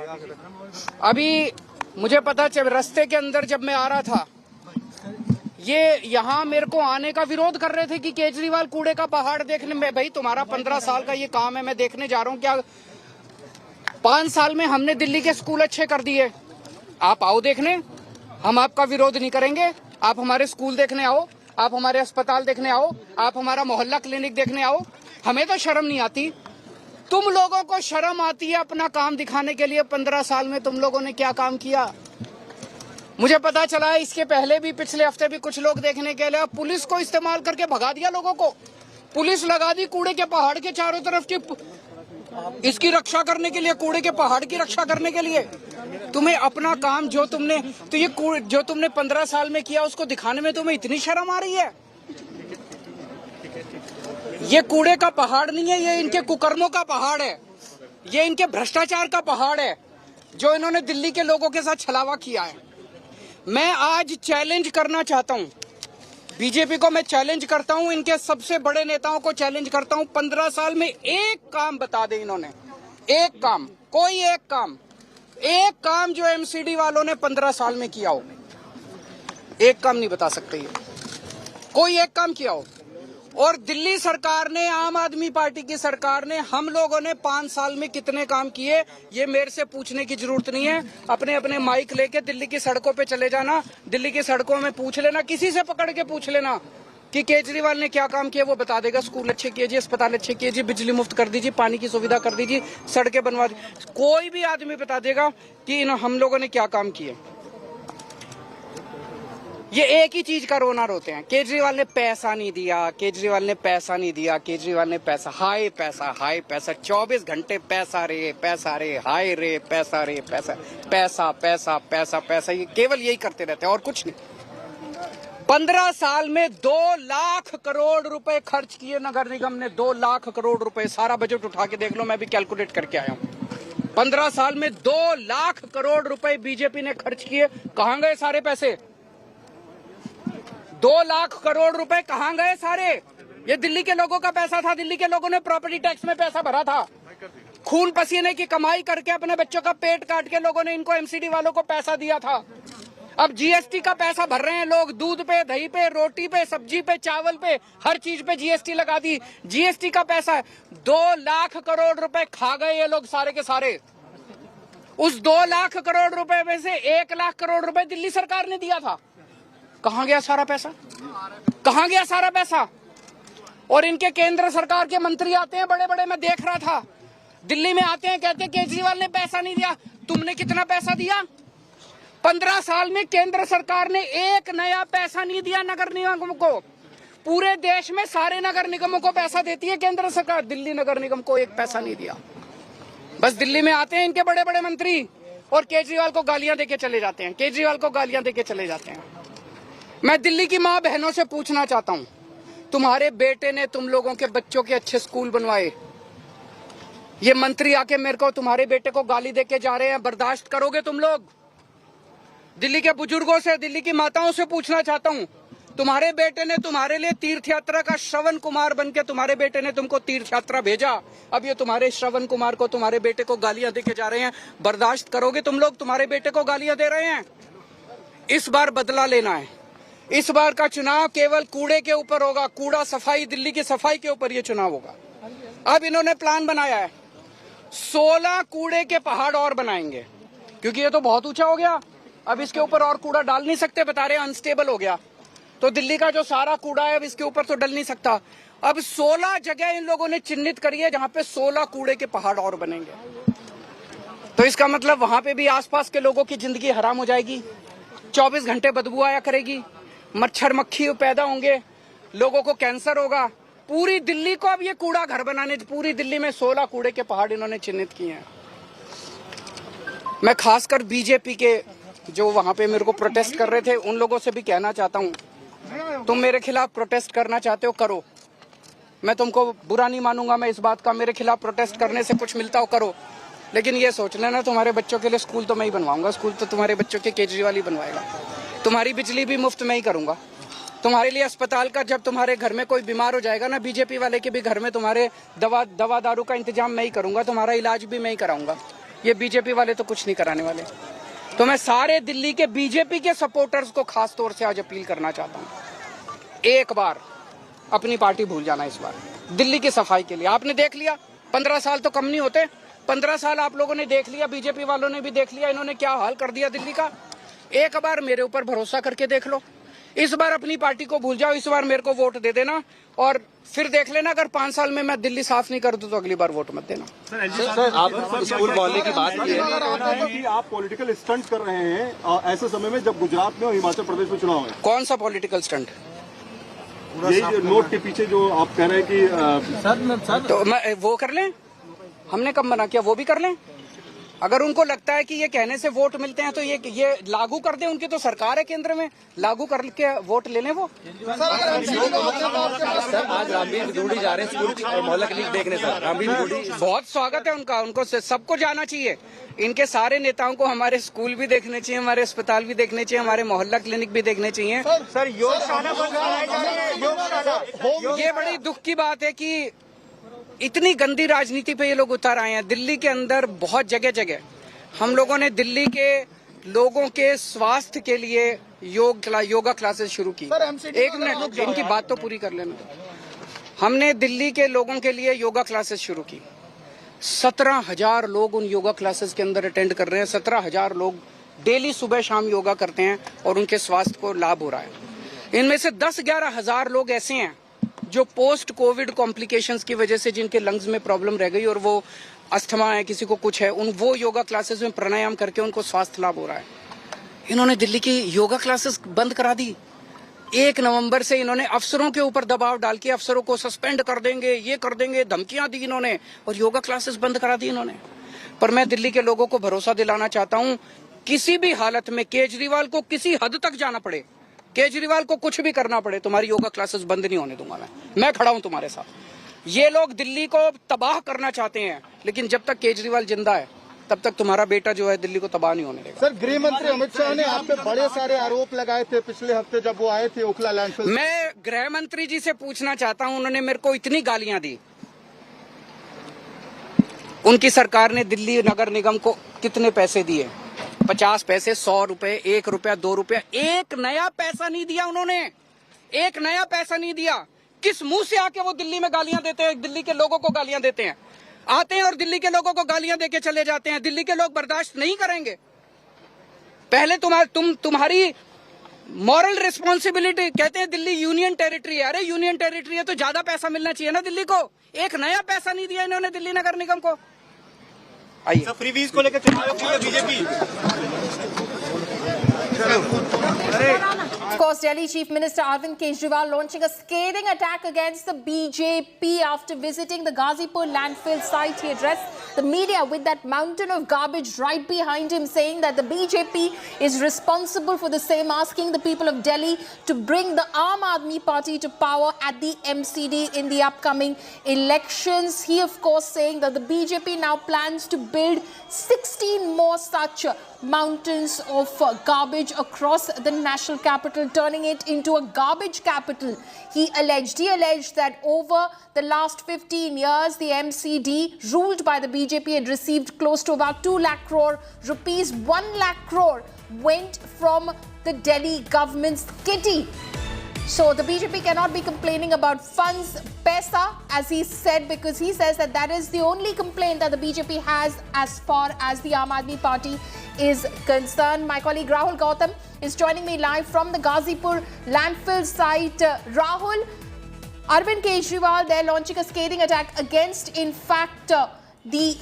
अभी मुझे पता चल, रास्ते के अंदर जब मैं आ रहा था, ये यहाँ मेरे को आने का विरोध कर रहे थे कि केजरीवाल कूड़े का पहाड़ देखने में। भाई तुम्हारा 15 साल का ये काम है, मैं देखने जा रहा हूँ क्या 5 साल में हमने दिल्ली के स्कूल अच्छे कर दिए। आप आओ देखने, हम आपका विरोध नहीं करेंगे। आप हमारे स्कूल देखने आओ, आप हमारे अस्पताल देखने आओ, आप हमारा मोहल्ला क्लिनिक देखने आओ। हमें तो शर्म नहीं आती, तुम लोगों को शर्म आती है अपना काम दिखाने के लिए। 15 साल में तुम लोगों ने क्या काम किया? मुझे पता चला है इसके पहले भी, पिछले हफ्ते भी कुछ लोग देखने के लिए पुलिस को इस्तेमाल करके भगा दिया लोगों को। पुलिस लगा दी कूड़े के पहाड़ के चारों तरफ की इसकी रक्षा करने के लिए, कूड़े के पहाड़ की रक्षा करने के लिए? तुम्हें अपना काम जो तुमने 15 साल में किया उसको दिखाने में तुम्हें इतनी शर्म आ रही है? ये कूड़े का पहाड़ नहीं है, ये इनके कुकर्मों का पहाड़ है, ये इनके भ्रष्टाचार का पहाड़ है जो इन्होंने दिल्ली के लोगों के साथ छलावा किया है। मैं आज चैलेंज करना चाहता हूं बीजेपी को, मैं चैलेंज करता हूं, इनके सबसे बड़े नेताओं को चैलेंज करता हूं, 15 साल में एक काम बता दे इन्होंने, एक काम, कोई एक काम जो एमसीडी वालों ने 15 साल में किया हो। एक काम नहीं बता सकते ये, कोई एक काम किया हो। और दिल्ली सरकार ने, आम आदमी पार्टी की सरकार ने, हम लोगों ने 5 साल में कितने काम किए ये मेरे से पूछने की जरूरत नहीं है। अपने अपने माइक लेके दिल्ली की सड़कों पे चले जाना, दिल्ली की सड़कों में पूछ लेना, किसी से पकड़ के पूछ लेना कि केजरीवाल ने क्या काम किया, वो बता देगा। स्कूल अच्छे कीजिए, अस्पताल अच्छे कीजिए, बिजली मुफ्त कर दीजिए, पानी की सुविधा कर दीजिए, सड़कें बनवा दीजिए, कोई भी आदमी बता देगा कि हम लोगों ने क्या काम किए। ये एक ही चीज का रोना रोते हैं, केजरीवाल ने पैसा नहीं दिया, केजरीवाल ने पैसा नहीं दिया, केजरीवाल ने पैसा, हाय पैसा, 24 घंटे पैसा रे, हाय रे, पैसा रे, पैसा, ये केवल यही करते रहते हैं और कुछ नहीं। 15 साल में 2 लाख करोड़ रुपए खर्च किए नगर निगम ने, 2 लाख करोड़ रुपए, सारा बजट उठा के देख लो, मैं भी कैलकुलेट करके आया हूँ। 15 साल में 2 लाख करोड़ रुपए बीजेपी ने खर्च किए। कहां गए सारे पैसे? 2 लाख करोड़ रुपए कहां गए सारे? ये दिल्ली के लोगों का पैसा था, दिल्ली के लोगों ने प्रॉपर्टी टैक्स में पैसा भरा था, खून पसीने की कमाई करके अपने बच्चों का पेट काट के लोगों ने इनको एमसीडी वालों को पैसा दिया था। अब जीएसटी का पैसा भर रहे हैं लोग, दूध पे, दही पे, रोटी पे, सब्जी पे, चावल पे, हर चीज पे जीएसटी लगा दी। जीएसटी का पैसा 2 लाख करोड़ रुपए खा गए ये लोग सारे के सारे। उस 2 लाख करोड़ रुपए में से 1 लाख करोड़ रुपए दिल्ली सरकार ने दिया था। कहां गया सारा पैसा? कहां गया सारा पैसा? और इनके केंद्र सरकार के मंत्री आते हैं बड़े बड़े, मैं देख रहा था, दिल्ली में आते हैं, कहते हैं केजरीवाल ने पैसा नहीं दिया। तुमने कितना पैसा दिया? 15 साल में केंद्र सरकार ने एक नया पैसा नहीं दिया नगर निगम को। पूरे देश में सारे नगर निगमों को पैसा देती है केंद्र सरकार, दिल्ली नगर निगम को एक पैसा नहीं दिया। बस दिल्ली में आते हैं इनके बड़े बड़े मंत्री और केजरीवाल को गालियां देके चले जाते हैं, केजरीवाल को गालियां देके चले जाते हैं। मैं दिल्ली की माँ बहनों से पूछना चाहता हूँ, तुम्हारे बेटे ने तुम लोगों के बच्चों के अच्छे स्कूल बनवाए, ये मंत्री आके मेरे को, तुम्हारे बेटे को गाली देके जा रहे हैं, बर्दाश्त करोगे तुम लोग? दिल्ली के बुजुर्गों से, दिल्ली की माताओं से पूछना चाहता हूँ, तुम्हारे बेटे ने तुम्हारे लिए तीर्थ यात्रा का श्रवण कुमार बनके, तुम्हारे बेटे ने तुमको तीर्थ यात्रा भेजा, अब ये तुम्हारे श्रवण कुमार को, तुम्हारे बेटे को गालियां देके जा रहे हैं, बर्दाश्त करोगे तुम लोग? तुम्हारे बेटे को गालियां दे रहे हैं। इस बार बदला लेना है। इस बार का चुनाव केवल कूड़े के ऊपर होगा, कूड़ा सफाई, दिल्ली की सफाई के ऊपर ये चुनाव होगा। अब इन्होंने प्लान बनाया है, 16 कूड़े के पहाड़ और बनाएंगे, क्योंकि ये तो बहुत ऊंचा हो गया, अब इसके ऊपर और कूड़ा डाल नहीं सकते, बता रहे अनस्टेबल हो गया, तो दिल्ली का जो सारा कूड़ा है अब इसके ऊपर तो डल नहीं सकता। अब 16 जगह इन लोगों ने चिन्हित करी है जहां पे 16 कूड़े के पहाड़ और बनेंगे। तो इसका मतलब वहां पे भी आसपास के लोगों की जिंदगी हराम हो जाएगी, 24 घंटे बदबू आया करेगी, मच्छर मक्खी पैदा होंगे, लोगों को कैंसर होगा। पूरी दिल्ली को अब ये कूड़ा घर बनाने, पूरी दिल्ली में 16 कूड़े के पहाड़ इन्होंने चिन्हित किए हैं। मैं खासकर बीजेपी के जो वहां पे मेरे को प्रोटेस्ट कर रहे थे उन लोगों से भी कहना चाहता हूँ, तुम मेरे खिलाफ प्रोटेस्ट करना चाहते हो करो, मैं तुमको बुरा नहीं मानूंगा, मैं इस बात का, मेरे खिलाफ प्रोटेस्ट करने से कुछ मिलता हो करो, लेकिन ये सोच लेना तुम्हारे बच्चों के लिए स्कूल तो मैं ही बनवाऊंगा, स्कूल तो तुम्हारे बच्चों के केजरीवाल ही बनवाएगा, तुम्हारी बिजली भी मुफ्त में ही करूंगा, तुम्हारे लिए अस्पताल का, जब तुम्हारे घर में कोई बीमार हो जाएगा ना, बीजेपी वाले के भी घर में तुम्हारे दवा दारू का इंतजाम मैं ही करूंगा, तुम्हारा इलाज भी मैं ही कराऊंगा। ये बीजेपी वाले तो कुछ नहीं कराने वाले। तो मैं सारे दिल्ली के बीजेपी के सपोर्टर्स को खास तौर से आज अपील करना चाहता हूँ, एक बार अपनी पार्टी भूल जाना इस बार, दिल्ली की सफाई के लिए। आपने देख लिया, 15 साल तो कम नहीं होते, 15 साल आप लोगों ने देख लिया, बीजेपी वालों ने भी देख लिया, इन्होंने क्या हाल कर दिया दिल्ली का। एक बार मेरे ऊपर भरोसा करके देख लो, इस बार अपनी पार्टी को भूल जाओ, इस बार मेरे को वोट दे देना और फिर देख लेना, अगर 5 साल में मैं दिल्ली साफ नहीं कर दूं तो अगली बार वोट मत देना।
सर, आप स्कूल मोहल्ले की बात की है कि आप पॉलिटिकल स्टंट कर रहे हैं ऐसे समय में जब गुजरात में और हिमाचल प्रदेश में चुनाव है।
कौन सा पॉलिटिकल स्टंट?
यही जो नोट के पीछे जो आप कह रहे हैं कि
तो मैं वो कर लें, हमने कब मना किया? वो भी कर लें। अगर उनको लगता है कि ये कहने से वोट मिलते हैं तो ये लागू कर दें। उनकी तो सरकार है केंद्र में, लागू करके वोट ले लें वो।
सर आज रामवीर ढूंढी जा रहे हैं स्कूल और मोहल्ला क्लिनिक देखने सर। रामवीर ढूंढी
बहुत स्वागत है उनका, उनको सबको जाना चाहिए। इनके सारे नेताओं को हमारे स्कूल भी देखने चाहिए, हमारे अस्पताल भी देखने चाहिए, हमारे मोहल्ला क्लिनिक भी देखने चाहिए।
सर
ये बड़ी दुख की बात है कि इतनी गंदी राजनीति पे ये लोग उतर आए हैं। दिल्ली के अंदर बहुत जगह जगह हम लोगों ने दिल्ली के लोगों के स्वास्थ्य के लिए योगा क्लासेस शुरू की। एक मिनट, इनकी बात तो पूरी कर लेना। हमने दिल्ली के लोगों के लिए योगा क्लासेस शुरू की। 17,000 लोग उन योगा क्लासेस के अंदर अटेंड कर रहे हैं। 17,000 लोग डेली सुबह शाम योगा करते हैं और उनके स्वास्थ्य को लाभ हो रहा है। इनमें से 10-11 हजार लोग ऐसे हैं जो पोस्ट कोविड कॉम्प्लिकेशंस की वजह से जिनके लंग्स में प्रॉब्लम रह गई और वो अस्थमा है, किसी को कुछ है, वो योगा क्लासेस में प्राणायाम करके उनको स्वास्थ्य लाभ हो रहा है। इन्होंने दिल्ली की योगा क्लासेस बंद करा दी। 1 नवंबर से इन्होंने अफसरों के ऊपर दबाव डाल के अफसरों को सस्पेंड कर देंगे, ये कर देंगे, धमकियां दी इन्होंने और योगा क्लासेस बंद करा दी इन्होंने। पर मैं दिल्ली के लोगों को भरोसा दिलाना चाहता हूं, किसी भी हालत में केजरीवाल को किसी हद तक जाना पड़े, केजरीवाल को कुछ भी करना पड़े, तुम्हारी योगा क्लासेस बंद नहीं होने दूंगा मैं खड़ा हूं तुम्हारे साथ। ये लोग दिल्ली को तबाह करना चाहते हैं, लेकिन जब तक केजरीवाल जिंदा है तब तक तुम्हारा बेटा जो है दिल्ली को तबाह नहीं होने देगा।
सर गृह मंत्री अमित शाह ने आप पे बड़े सारे आरोप लगाए थे पिछले हफ्ते जब वो आए थे ओखला लैंडफिल।
मैं गृह मंत्री जी से पूछना चाहता हूं, उन्होंने मेरे को इतनी गालियां दी। उनकी सरकार ने दिल्ली नगर निगम को कितने पैसे दिए? 50 पैसे, 100 रुपए, 1 रुपया, 2 रुपया, एक नया पैसा नहीं दिया उन्होंने। एक नया पैसा नहीं दिया। किस मुंह से आके वो दिल्ली में गालियां देते हैं, दिल्ली के लोगों को गालियां देते हैं? आते हैं और दिल्ली के लोगों को गालियां देके चले जाते हैं। दिल्ली के लोग बर्दाश्त नहीं करेंगे। पहले तुम्हारी मॉरल रिस्पॉन्सिबिलिटी, कहते हैं दिल्ली यूनियन टेरिटरी है। अरे यूनियन टेरिटरी है तो ज्यादा पैसा मिलना चाहिए ना दिल्ली को। एक नया पैसा नहीं दिया इन्होंने दिल्ली नगर निगम को। आइए
फ्री वीज को लेकर चुनाव की है BJP.
Of course, Delhi Chief Minister Arvind Kejriwal launching a scathing attack against the BJP after visiting the Ghazipur Landfill site. He addressed the media with that mountain of garbage right behind him, saying that the BJP is responsible for the same, asking the people of Delhi to bring the Aam Aadmi Party to power at the MCD in the upcoming elections. He, of course, saying that the BJP now plans to build 16 more such mountains of garbage across the national capital, turning it into a garbage capital. He alleged that over the last 15 years, the MCD, ruled by the BJP, had received close to about 2 lakh crore rupees. 1 lakh crore went from the Delhi government's kitty. So the BJP cannot be complaining about funds, paisa, as he said, because he says that that is the only complaint that the BJP has as far as the Aam Aadmi Party is concerned. My colleague Rahul Gautam is joining me live from the Ghazipur landfill site. Rahul, Arvind Kejriwal, they're launching a scathing attack against, in fact, the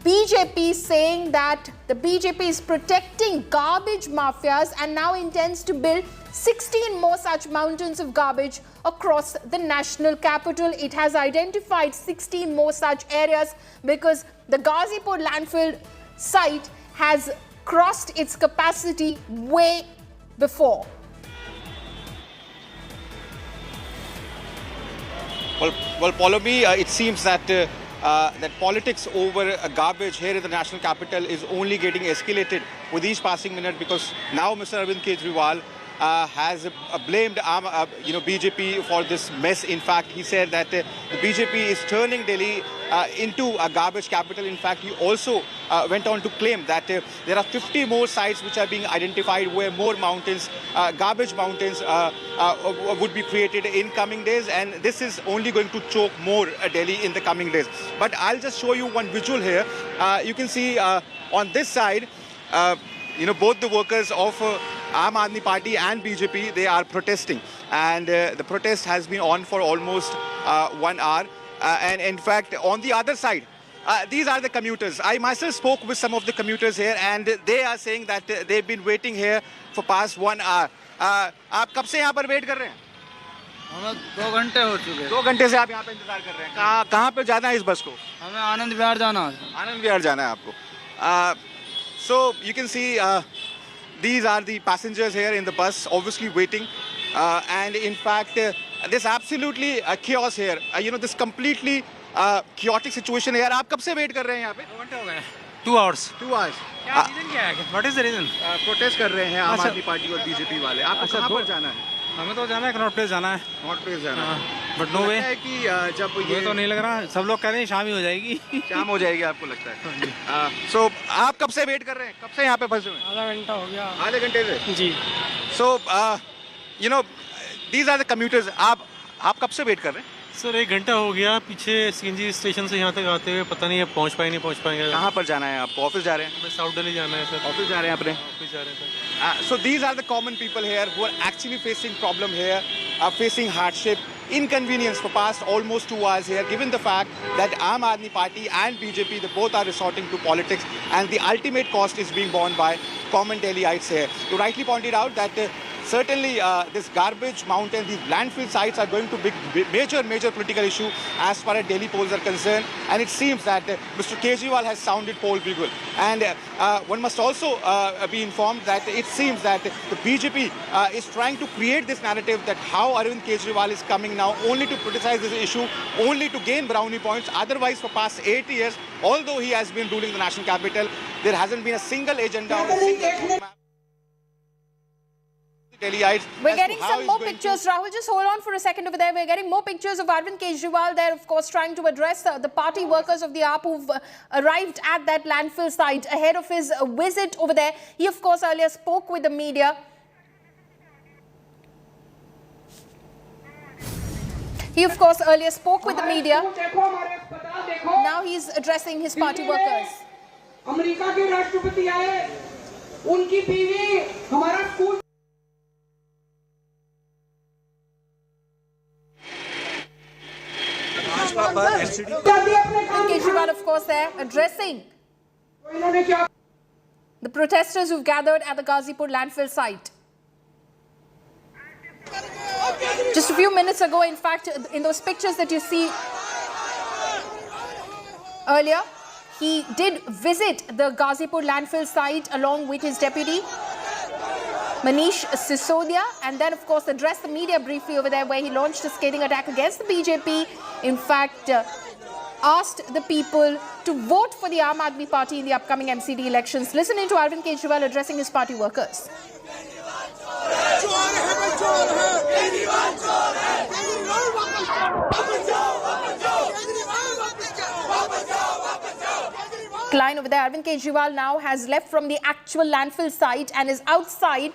BJP, saying that the BJP is protecting garbage mafias and now intends to build 16 more such mountains of garbage across the national capital. It has identified 16 more such areas because the Ghazipur landfill site has crossed its capacity way before.
Well, follow me. It seems that that politics over garbage here in the national capital is only getting escalated with each passing minute, because now Mr. Arvind Kejriwal has blamed BJP for this mess. In fact, he said that the BJP is turning Delhi into a garbage capital. In fact, he also went on to claim that there are 50 more sites which are being identified where more mountains, garbage mountains, would be created in coming days, and this is only going to choke more Delhi in the coming days. But I'll just show you one visual here. You can see on this side, both the workers of Aam Aadmi Party and BJP, they are protesting, and the protest has been on for almost 1 hour. And in fact, on the other side, these are the commuters. I myself spoke with some of the commuters here, and they are saying that they've been waiting here for past 1 hour. आप कब से यहाँ पर wait कर रहे हैं?
हमें 2 घंटे हो चुके हैं।
2 घंटे से आप यहाँ पे इंतजार कर रहे हैं। कहाँ पे जाना है इस बस को?
हमें आनंद विहार जाना है।
आनंद विहार जाना है आपको। So you can see these are the passengers here in the bus, obviously waiting, and in fact there's absolutely chaos here. This completely chaotic situation here. आप कब से वेट कर रहे हैं यहाँ पे?
2 घंटे हो गए। 2 hours।
2 hours।
क्या रीजन क्या है? What is the reason?
Protest कर रहे हैं आम आदमी पार्टी और बीजेपी वाले। आपको कहाँ पर जाना है?
हमें तो जाना है, कनॉट प्लेस जाना है।
कनॉट प्लेस जाना है।
बट नो वे
कि जब ये
तो नहीं लग रहा, सब लोग कह रहे हैं शाम ही हो जाएगी।
शाम हो जाएगी आपको लगता है? सो आप कब से वेट कर रहे हैं? कब से यहाँ पे फंसे हुए हैं?
आधा घंटा हो गया।
आधे घंटे से?
जी।
So these are the commuters. आप कब से वेट कर रहे हैं?
सर 1 घंटा हो गया पीछे सीएनजी स्टेशन से यहाँ तक आते हुए, पता नहीं है पहुँच पाएंगे।
कहाँ पर जाना है आपको? ऑफिस जा रहे हैं?
हमें साउथ दिल्ली जाना है सर।
ऑफिस जा रहे हैं अपने?
ऑफिस जा रहे हैं sir.
So these are the common people here who are actually facing problem here, are facing hardship, inconvenience for past almost 2 hours here, given the fact that Aam Aadmi Party and BJP, they both are resorting to politics, and the ultimate cost is being borne by common Delhiites here. You rightly pointed out that certainly this garbage mountain, these landfill sites are going to be major political issue as far as Delhi polls are concerned, and it seems that Mr. Kejriwal has sounded poll bugle. And one must also be informed that it seems that the BJP is trying to create this narrative that how Arvind Kejriwal is coming now only to criticize this issue, only to gain brownie points. Otherwise, for past 8 years, although he has been ruling the national capital, there hasn't been a single agenda or a single roadmap.
We're getting some more pictures. Rahul, just hold on for a second over there. We're getting more pictures of Arvind Kejriwal there, of course, trying to address the party workers of the AAP who've arrived at that landfill site ahead of his visit over there. He, of course, earlier spoke with the media. Now he's addressing his party workers.
America के राष्ट्रपति आए, उनकी बीवी हमारा school
Kejriwal, of course, there addressing the protesters who've gathered at the Ghazipur landfill site. Just a few minutes ago, in fact, in those pictures that you see earlier, he did visit the Ghazipur landfill site along with his deputy, Manish Sisodia, and then, of course, addressed the media briefly over there where he launched a scathing attack against the BJP. In fact, asked the people to vote for the Aam Aadmi Party in the upcoming MCD elections. Listen in to Arvind Kejriwal addressing his party workers. Line over there, Arvind Kejriwal now has left from the actual landfill site and is outside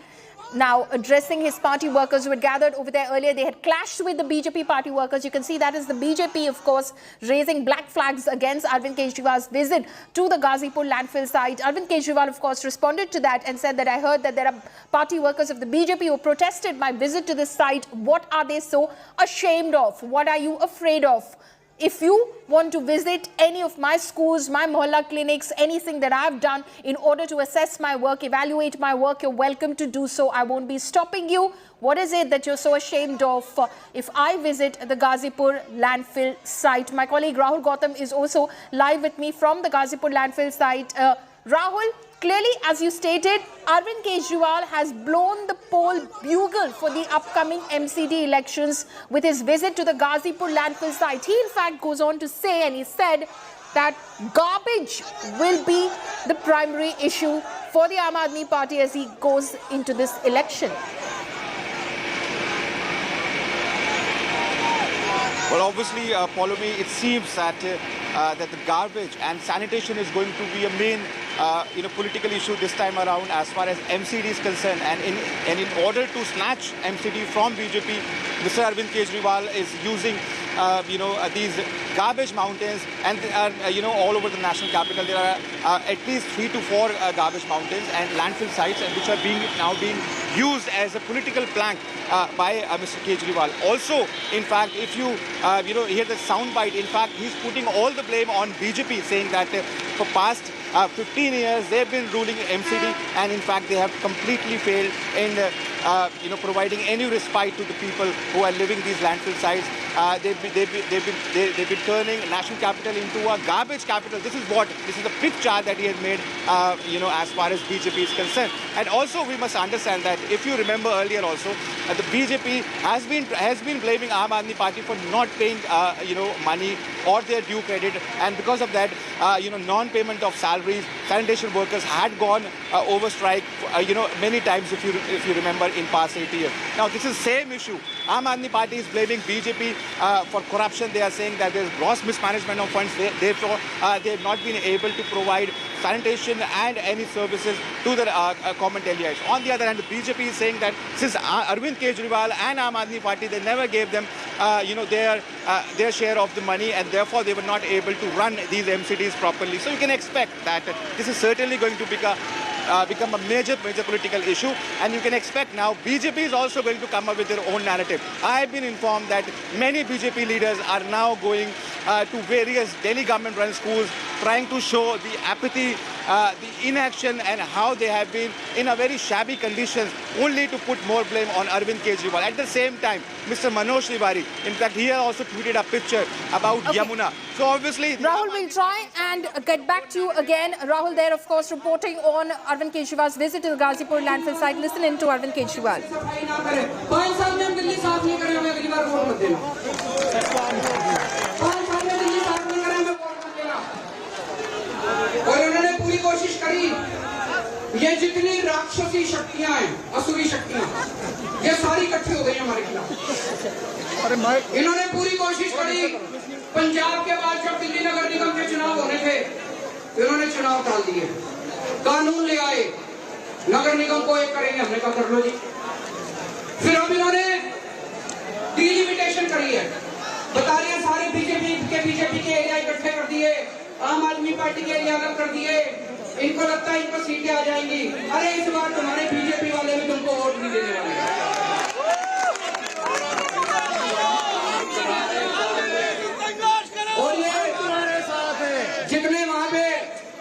now addressing his party workers who had gathered over there earlier. They had clashed with the BJP party workers. You can see that is the BJP, of course, raising black flags against Arvind Kejriwal's visit to the Ghazipur landfill site. Arvind Kejriwal, of course, responded to that and said that I heard that there are party workers of the BJP who protested my visit to this site. What are they so ashamed of? What are you afraid of? If you want to visit any of my schools, my mohalla clinics, anything that I've done in order to assess my work, evaluate my work, you're welcome to do so. I won't be stopping you. What is it that you're so ashamed of if I visit the Ghazipur landfill site? My colleague Rahul Gautam is also live with me from the Ghazipur landfill site. Rahul, clearly, as you stated, Arvind Kejriwal has blown the poll bugle for the upcoming MCD elections with his visit to the Ghazipur landfill site. He, in fact, goes on to say, and he said that garbage will be the primary issue for the Aam Aadmi Party as he goes into this election.
Well, obviously, Paulomi, it seems that that the garbage and sanitation is going to be a main political issue this time around as far as MCD is concerned. And in order to snatch MCD from BJP, Mr. Arvind Kejriwal is using these garbage mountains, and all over the national capital there are at least 3 to 4 garbage mountains and landfill sites, and which are now being used as a political plank by Mr. Kejriwal. Also, in fact, if you hear the soundbite, in fact, he's putting all the blame on BJP, saying that for past 15 years they've been ruling MCD, and in fact they have completely failed in providing any respite to the people who are living these landfill sites. They've been turning national capital into a garbage capital. This is a big charge that he has made, as far as BJP is concerned. And also we must understand that if you remember earlier also, the BJP has been blaming Aam Aadmi Party for not paying, money or their due credit, and because of that, non-payment of salaries, sanitation workers had gone over strike, many times if you remember in past 80 years. Now this is same issue. Aam Aadmi Party is blaming BJP for corruption. They are saying that there is gross mismanagement of funds. Therefore, they have not been able to provide sanitation and any services to the common Delhiites. On the other hand, the BJP is saying that since Arvind Kejriwal and Aam Aadmi Party, they never gave them, their share of the money, and therefore they were not able to run these MCDs properly. So you can expect that this is certainly going to become a major political issue, and you can expect now BJP is also going to come up with their own narrative. I have been informed that many BJP leaders are now going to various Delhi government-run schools, trying to show the apathy, the inaction, and how they have been in a very shabby conditions, only to put more blame on Arvind Kejriwal. At the same time, Mr. Manoj Tiwari, in fact, he has also tweeted a picture about Yamuna. So obviously,
Rahul, we'll try and get back to you again. Rahul there, of course, reporting on Arvind Kejriwal's visit to the Ghazipur landfill site. Listen in to Arvind Kejriwal.
और उन्होंने पूरी कोशिश करी, ये जितनी राक्षसी शक्तियां हैं, असुरी शक्तियां, ये सारी इकट्ठी हो गई हमारे खिलाफ। इन्होंने पूरी कोशिश करी। पंजाब के बाद जब दिल्ली नगर निगम के चुनाव होने थे, इन्होंने चुनाव टाल दिए, कानून ले आए, नगर निगम को एक करेंगे, हमने कहा कर लो जी। फिर अब इन्होंने डिलिमिटेशन करी है, बता रहे हैं सारे बीजेपी के एरिया इकट्ठे कर दिए, आम आदमी पार्टी के एरिया अलग कर दिए, इनको लगता है इनको सीटें आ जाएंगी। अरे इस बार तुम्हारे बीजेपी वाले भी तुमको वोट नहीं देने वाले। और ये जितने वहां पे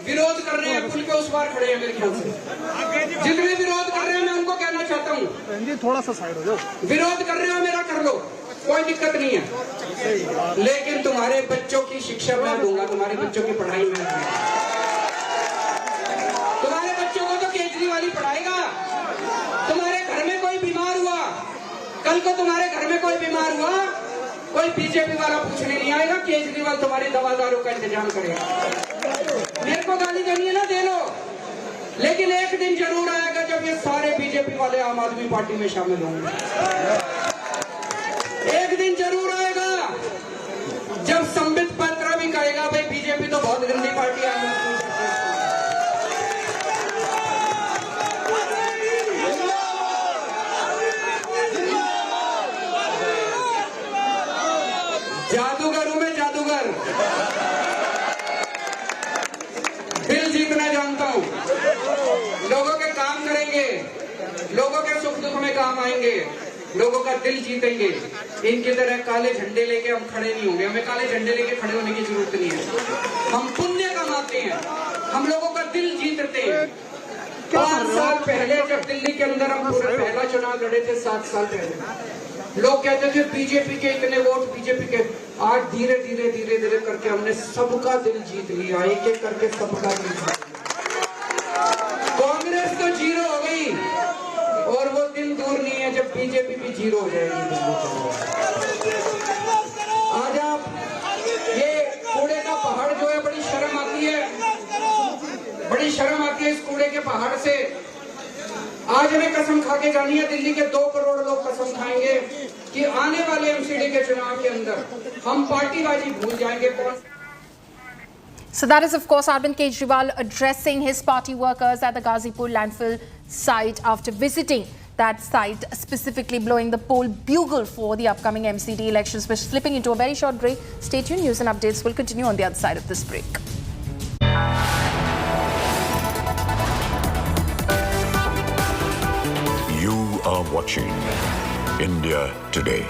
विरोध कर रहे हैं, पुल के उस पार खड़े हैं मेरे ख्याल से, जितने विरोध कर रहे हैं, मैं उनको कहना चाहता हूँ, थोड़ा सा साइड हो जाओ। विरोध कर रहे हो मेरा कर लो, कोई दिक्कत नहीं है, लेकिन तुम्हारे बच्चों की शिक्षा मैं दूंगा, तुम्हारे बच्चों की पढ़ाई मैं दूंगा। तुम्हारे बच्चों को तो केजरीवाल ही पढ़ाएगा। तुम्हारे घर में कोई बीमार हुआ, कल को तुम्हारे घर में कोई बीमार हुआ, कोई बीजेपी वाला पूछने नहीं आएगा, केजरीवाल तुम्हारे दवादारों का इंतजाम करेगा। मेरे को गाली देनी है ना, दे लो, लेकिन एक दिन जरूर आएगा जब ये सारे बीजेपी वाले आम आदमी पार्टी में शामिल होंगे। एक दिन जरूर आएगा जब संबित पत्र भी कहेगा भाई बीजेपी तो बहुत गंदी पार्टी है। जादूगर हूं मैं, जादूगर, दिल जीतना जानता हूं, लोगों के काम करेंगे, लोगों के सुख दुख में काम आएंगे, लोगों का दिल जीतेंगे। इनकी तरह काले झंडे लेके हम खड़े नहीं होंगे, हमें काले झंडे लेके खड़े होने की जरूरत नहीं है। हम पुण्य कमाते हैं, हम लोगों का दिल जीतते हैं। 5 साल पहले जब दिल्ली के अंदर हम पूरा पहला चुनाव लड़े थे, 7 साल पहले, लोग कहते थे बीजेपी के इतने वोट, बीजेपी के। आज धीरे धीरे करके हमने सबका दिल जीत लिया, एक एक करके सबका दिल जीत। कांग्रेस तो 0 हो गई, और वो दिन दूर नहीं है जब बीजेपी भी 0 हो जाएगी। आज आप ये कूड़े का पहाड़ जो है, बड़ी शर्म आती है, बड़ी शर्म आती है इस कूड़े के पहाड़ से। आज हमें कसम खा के जानी है, दिल्ली के 2 करोड़ लोग कसम खाएंगे कि आने वाले एमसीडी के चुनाव के अंदर हम पार्टीबाजी भूल जाएंगे।
So that is, of course, Arvind Kejriwal addressing his party workers at the Ghazipur landfill site after visiting that site, specifically blowing the poll bugle for the upcoming MCD elections. We're slipping into a very short break. Stay tuned. News and updates will continue on the other side of this break.
You are watching India Today.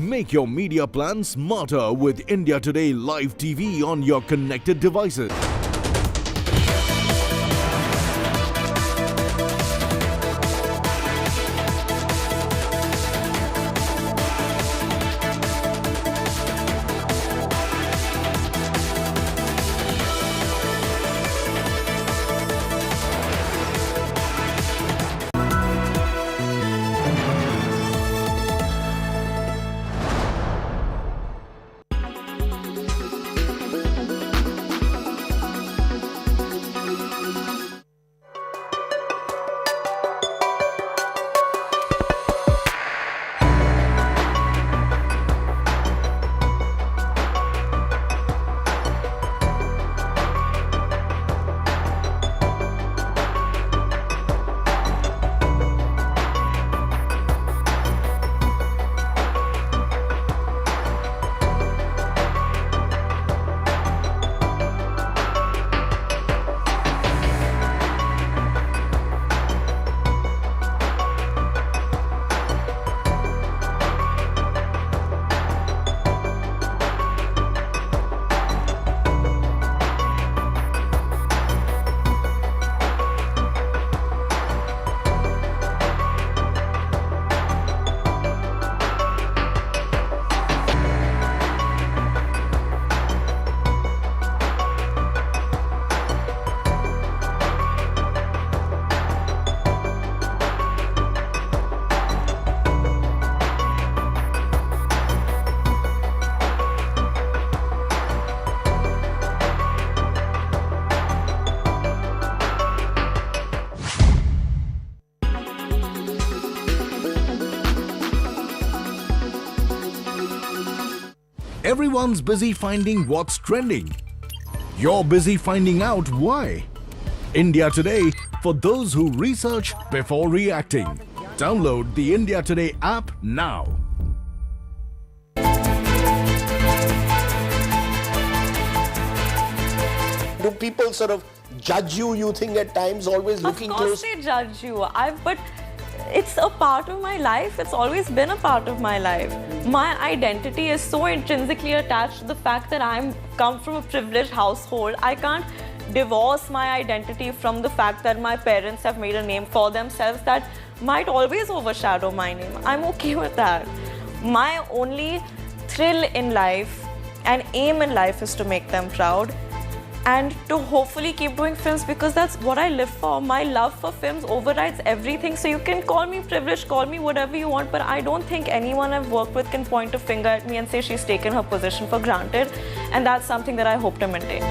Make your media plan smarter with India Today Live TV on your connected devices. Everyone's busy finding what's trending. You're busy finding out why. India Today, for those who research before reacting. Download the India Today app now.
Do people sort of judge you, you think, at times, always looking close?
Of course they judge you. But it's a part of my life. It's always been a part of my life. My identity is so intrinsically attached to the fact that I come from a privileged household. I can't divorce my identity from the fact that my parents have made a name for themselves that might always overshadow my name. I'm okay with that. My only thrill in life and aim in life is to make them proud and to hopefully keep doing films, because that's what I live for. My love for films overrides everything. So you can call me privileged, call me whatever you want, but I don't think anyone I've worked with can point a finger at me and say she's taken her position for granted. And that's something that I hope to maintain.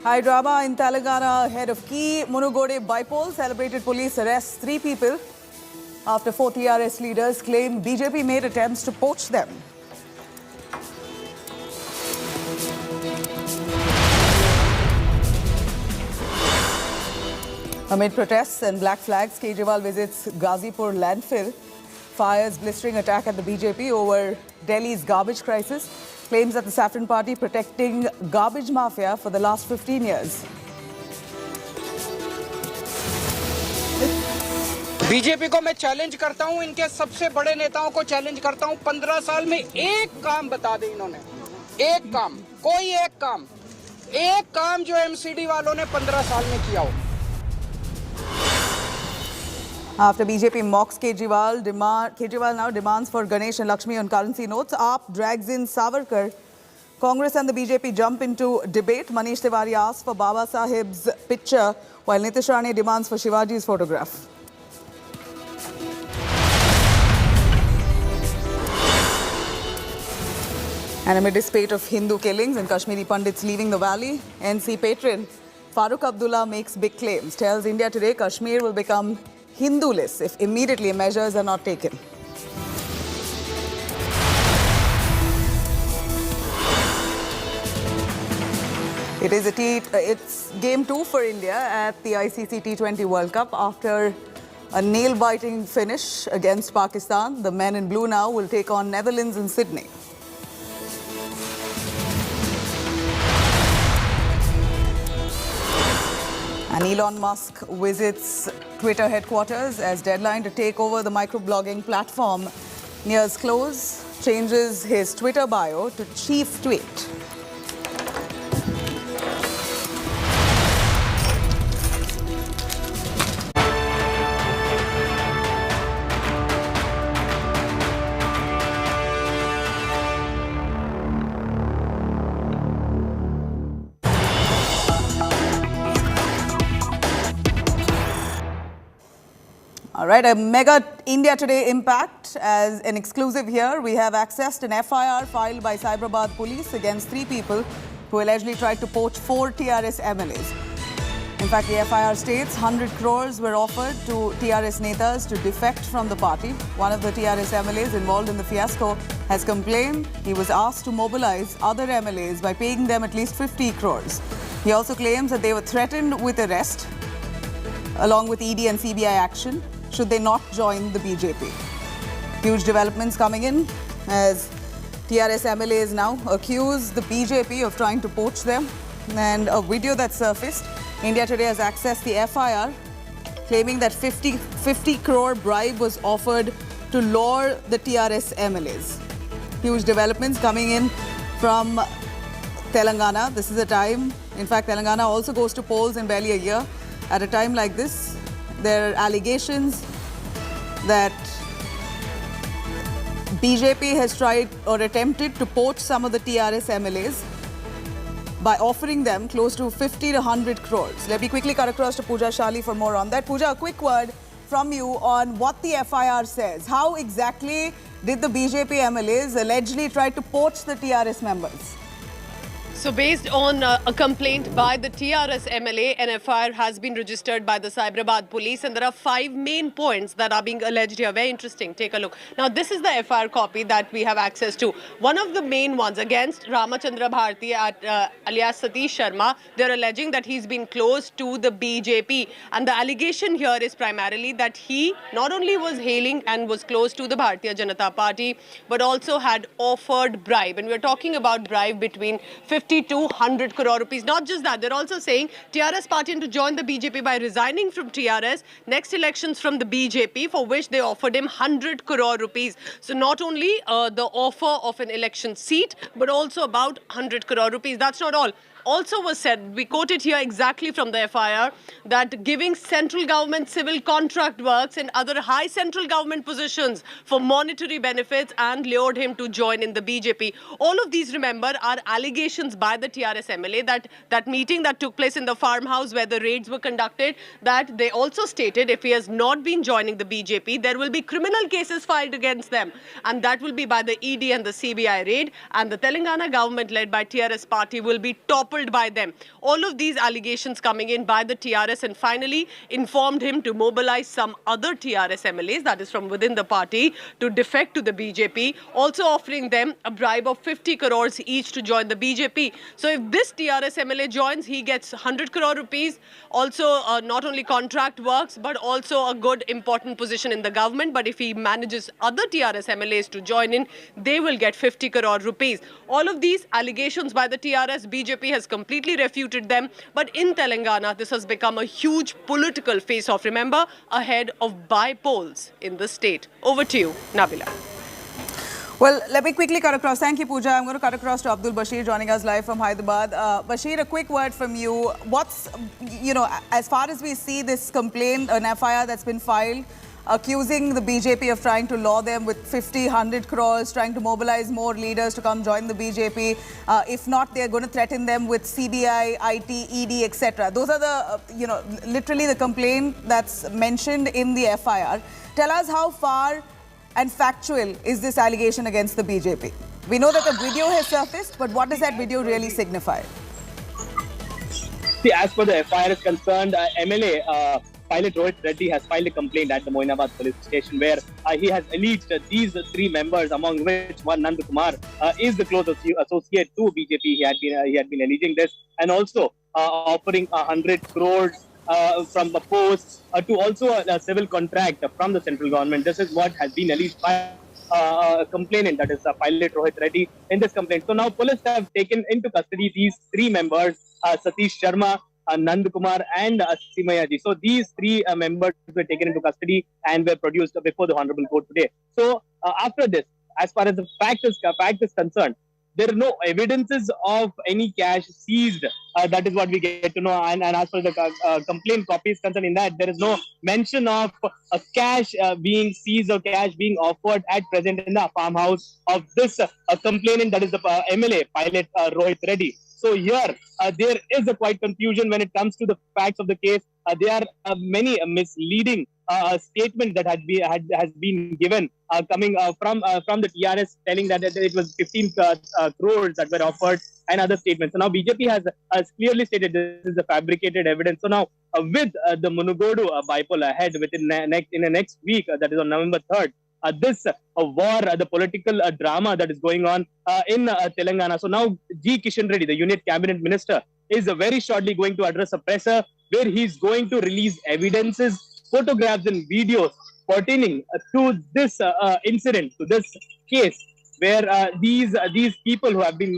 High drama in Telangana ahead of key Munugode bypoll. Celebrated police arrests 3 people after 4 TRS leaders claim BJP made attempts to poach them. Amid protests and black flags, Kejriwal visits Ghazipur Landfill, fires blistering attack at the BJP over Delhi's garbage crisis. Claims that the Saffron Party protecting garbage mafia for the last 15 years.
BJP को मैं challenge करता हूं, इनके सबसे बड़े नेताओं को challenge करता हूं, 15 साल में एक काम बता दें इन्होंने, एक काम, कोई एक काम जो एमसीडी वालों ने 15 साल में किया हो.
After BJP mocks Kejriwal, Kejriwal now demands for Ganesh and Lakshmi on currency notes. AAP drags in Savarkar. Congress and the BJP jump into debate. Manish Tiwari asks for Baba Sahib's picture, while Nitish Rane demands for Shivaji's photograph. And amid a spate of Hindu killings and Kashmiri Pandits leaving the valley, NC patron Farooq Abdullah makes big claims. Tells India Today Kashmir will become Hindu-less if immediately measures are not taken. It's game 2 for India at the ICC T20 World Cup after a nail-biting finish against Pakistan. The men in blue now will take on Netherlands in Sydney. And Elon Musk visits Twitter headquarters as deadline to take over the microblogging platform nears close, changes his Twitter bio to chief tweet. All right, a mega India Today impact. As an exclusive here, we have accessed an FIR filed by Cyberabad police against 3 people who allegedly tried to poach 4 TRS MLAs. In fact, the FIR states 100 crores were offered to TRS netas to defect from the party. One of the TRS MLAs involved in the fiasco has complained he was asked to mobilize other MLAs by paying them at least 50 crores. He also claims that they were threatened with arrest along with ED and CBI action should they not join the BJP. Huge developments coming in as TRS MLAs now accuse the BJP of trying to poach them. And a video that surfaced, India Today has accessed the FIR claiming that 50 crore bribe was offered to lure the TRS MLAs. Huge developments coming in from Telangana. This is a time, in fact, Telangana also goes to polls in barely a year. At a time like this, there are allegations that BJP has tried or attempted to poach some of the TRS MLAs by offering them close to 50 to 100 crores. Let me quickly cut across to Pooja Shali for more on that. Pooja, a quick word from you on what the FIR says. How exactly did the BJP MLAs allegedly try to poach the TRS members?
So based on a complaint by the TRS MLA, an FIR has been registered by the Cyberabad police, and there are 5 main points that are being alleged here. Very interesting. Take a look. Now, this is the FIR copy that we have access to. One of the main ones against Ramachandra Bharti alias Satish Sharma, they're alleging that he's been close to the BJP. And the allegation here is primarily that he not only was hailing and was close to the Bharatiya Janata Party, but also had offered bribe. And we're talking about bribe between 50 to 100 crore rupees. Not just that, they're also saying TRS party to join the BJP by resigning from TRS, next elections from the BJP, for which they offered him 100 crore rupees. So not only the offer of an election seat, but also about 100 crore rupees. That's not all. Also was said, we quoted here exactly from the FIR, that giving central government civil contract works and other high central government positions for monetary benefits and lured him to join in the BJP. All of these, remember, are allegations by the TRS MLA that meeting that took place in the farmhouse where the raids were conducted, that they also stated if he has not been joining the BJP, there will be criminal cases filed against them. And that will be by the ED and the CBI raid. And the Telangana government led by TRS party will be toppled by them. All of these allegations coming in by the TRS, and finally informed him to mobilize some other TRS MLAs, that is from within the party, to defect to the BJP, also offering them a bribe of 50 crores each to join the BJP. So if this TRS MLA joins, he gets 100 crore rupees, also not only contract works, but also a good important position in the government. But if he manages other TRS MLAs to join in, they will get 50 crore rupees. All of these allegations by the TRS, BJP has completely refuted them. But in Telangana, this has become a huge political face-off, remember, ahead of by-polls in the state. Over to you, Nabila.
Well, let me quickly cut across. Thank you, Pooja. I'm going to cut across to Abdul Bashir joining us live from Hyderabad. Bashir, a quick word from you. What's, as far as we see this complaint, an FIR that's been filed, accusing the BJP of trying to lure them with 50, 100 crores, trying to mobilize more leaders to come join the BJP. If not, they're going to threaten them with CBI, IT, ED, etc. Those are the, literally the complaint that's mentioned in the FIR. Tell us how far and factual is this allegation against the BJP? We know that the video has surfaced, but what does that video really signify?
See, as per the FIR is concerned, MLA pilot Rohit Reddy has filed a complaint at the Moinabad police station where he has alleged these three members, among which one Nand Kumar is the close associate to BJP. He had been alleging this, and also offering 100 crores from the post to also a civil contract from the central government. This is what has been alleged by complainant, that is pilot Rohit Reddy, in this complaint. So now police have taken into custody these three members, Satish Sharma, Nand Kumar and Simaya ji. So these three members were taken into custody and were produced before the Honorable Court today. So after this, as far as the fact is concerned, there are no evidences of any cash seized. That is what we get to know. And as far as the complaint copy is concerned, in that there is no mention of cash being seized or cash being offered at present in the farmhouse of this complainant, that is the MLA, pilot Rohit Reddy. So here, there is a quite confusion when it comes to the facts of the case. There are many misleading statements that has been given coming from the TRS, telling that it was 15 crores that were offered, and other statements. So now BJP has clearly stated this is a fabricated evidence. So now with the Munugodu bipolar ahead within the next week, that is on November 3rd, this war, the political drama that is going on in Telangana. So now G. Kishan Reddy, the Union Cabinet Minister, is very shortly going to address a presser where he's going to release evidences, photographs and videos pertaining to this incident, to this case, where these people who have been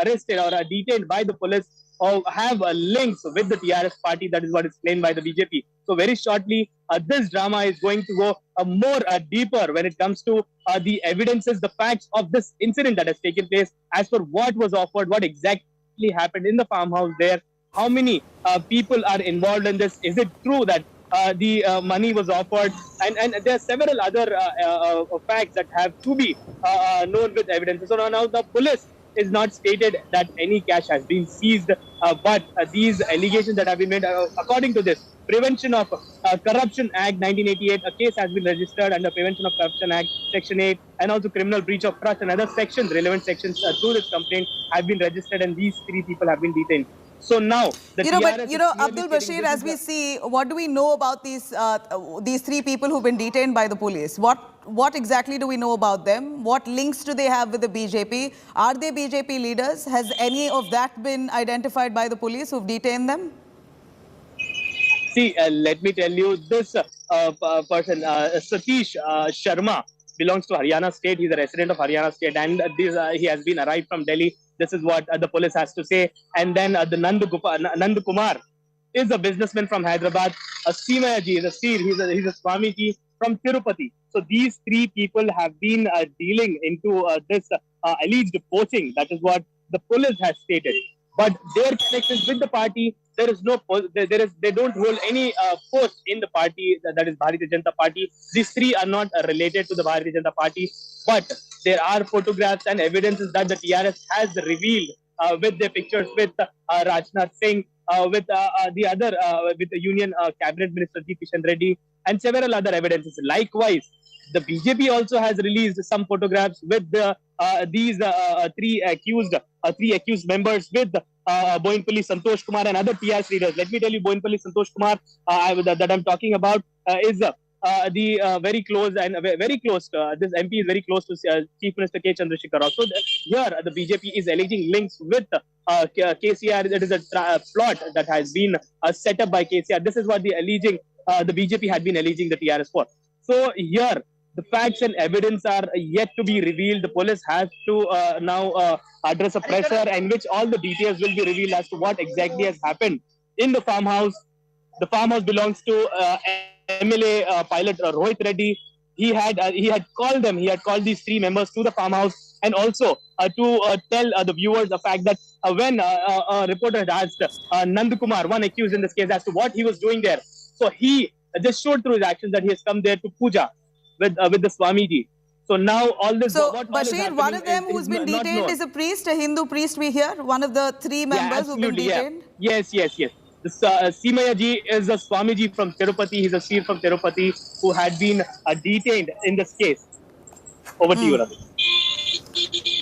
arrested or detained by the police or have links with the TRS party. That is what is claimed by the BJP. So very shortly, this drama is going to go more deeper when it comes to the evidences, the facts of this incident that has taken place, as per what was offered, what exactly happened in the farmhouse there, how many people are involved in this, is it true that the money was offered, and there are several other facts that have to be known with evidence. So now the police is not stated that any cash has been seized, but these allegations that have been made, according to this Prevention of Corruption Act 1988, a case has been registered under Prevention of Corruption Act Section 8, and also Criminal Breach of Trust and other sections, relevant sections through this complaint have been registered, and these three people have been detained. So now,
Abdul Bashir, as we see, what do we know about these three people who've been detained by the police? What exactly do we know about them? What links do they have with the BJP? Are they BJP leaders? Has any of that been identified by the police who've detained them?
See, let me tell you, this person, Satish Sharma, belongs to Haryana state. He's a resident of Haryana state, and he has been arrived from Delhi. This is what the police has to say. And then the Nand Kumar is a businessman from Hyderabad. Simaya ji is a seer. He's a Swamiji from Tirupati. So these three people have been dealing into this alleged poaching. That is what the police has stated. But their connections with the party, they don't hold any post in the party, that is Bharatiya Janata Party. These three are not related to the Bharatiya Janata Party, but there are photographs and evidences that the TRS has revealed with their pictures with Rajnath Singh, with the Union Cabinet Minister G. Kishan Reddy, and several other evidences. Likewise, the BJP also has released some photographs with these three accused members with Boinpalli Santosh Kumar and other TRS leaders. Let me tell you, Boinpalli Santosh Kumar that I'm talking about is the very close this MP is very close to Chief Minister K. Chandrasekhar Rao. So here the BJP is alleging links with KCR. That is a plot that has been set up by KCR. This is what the BJP had been alleging the TRS for. So here, the facts and evidence are yet to be revealed. The police has to now address a presser in which all the details will be revealed as to what exactly has happened in the farmhouse. The farmhouse belongs to MLA pilot Rohit Reddy. He had called them. He had called these three members to the farmhouse, and also to tell the viewers the fact that when a reporter had asked Nand Kumar, one accused in this case, as to what he was doing there, so he just showed through his actions that he has come there to puja with the Swamiji. So now all this.
So Bashir, one of them who's been detained is a priest, a Hindu priest. We hear one of the three members who've been detained.
Yeah. Yes. This Simaya ji is a Swamiji from Tirupati. He's a seer from Tirupati who had been detained in this case. Over to you, Ravi.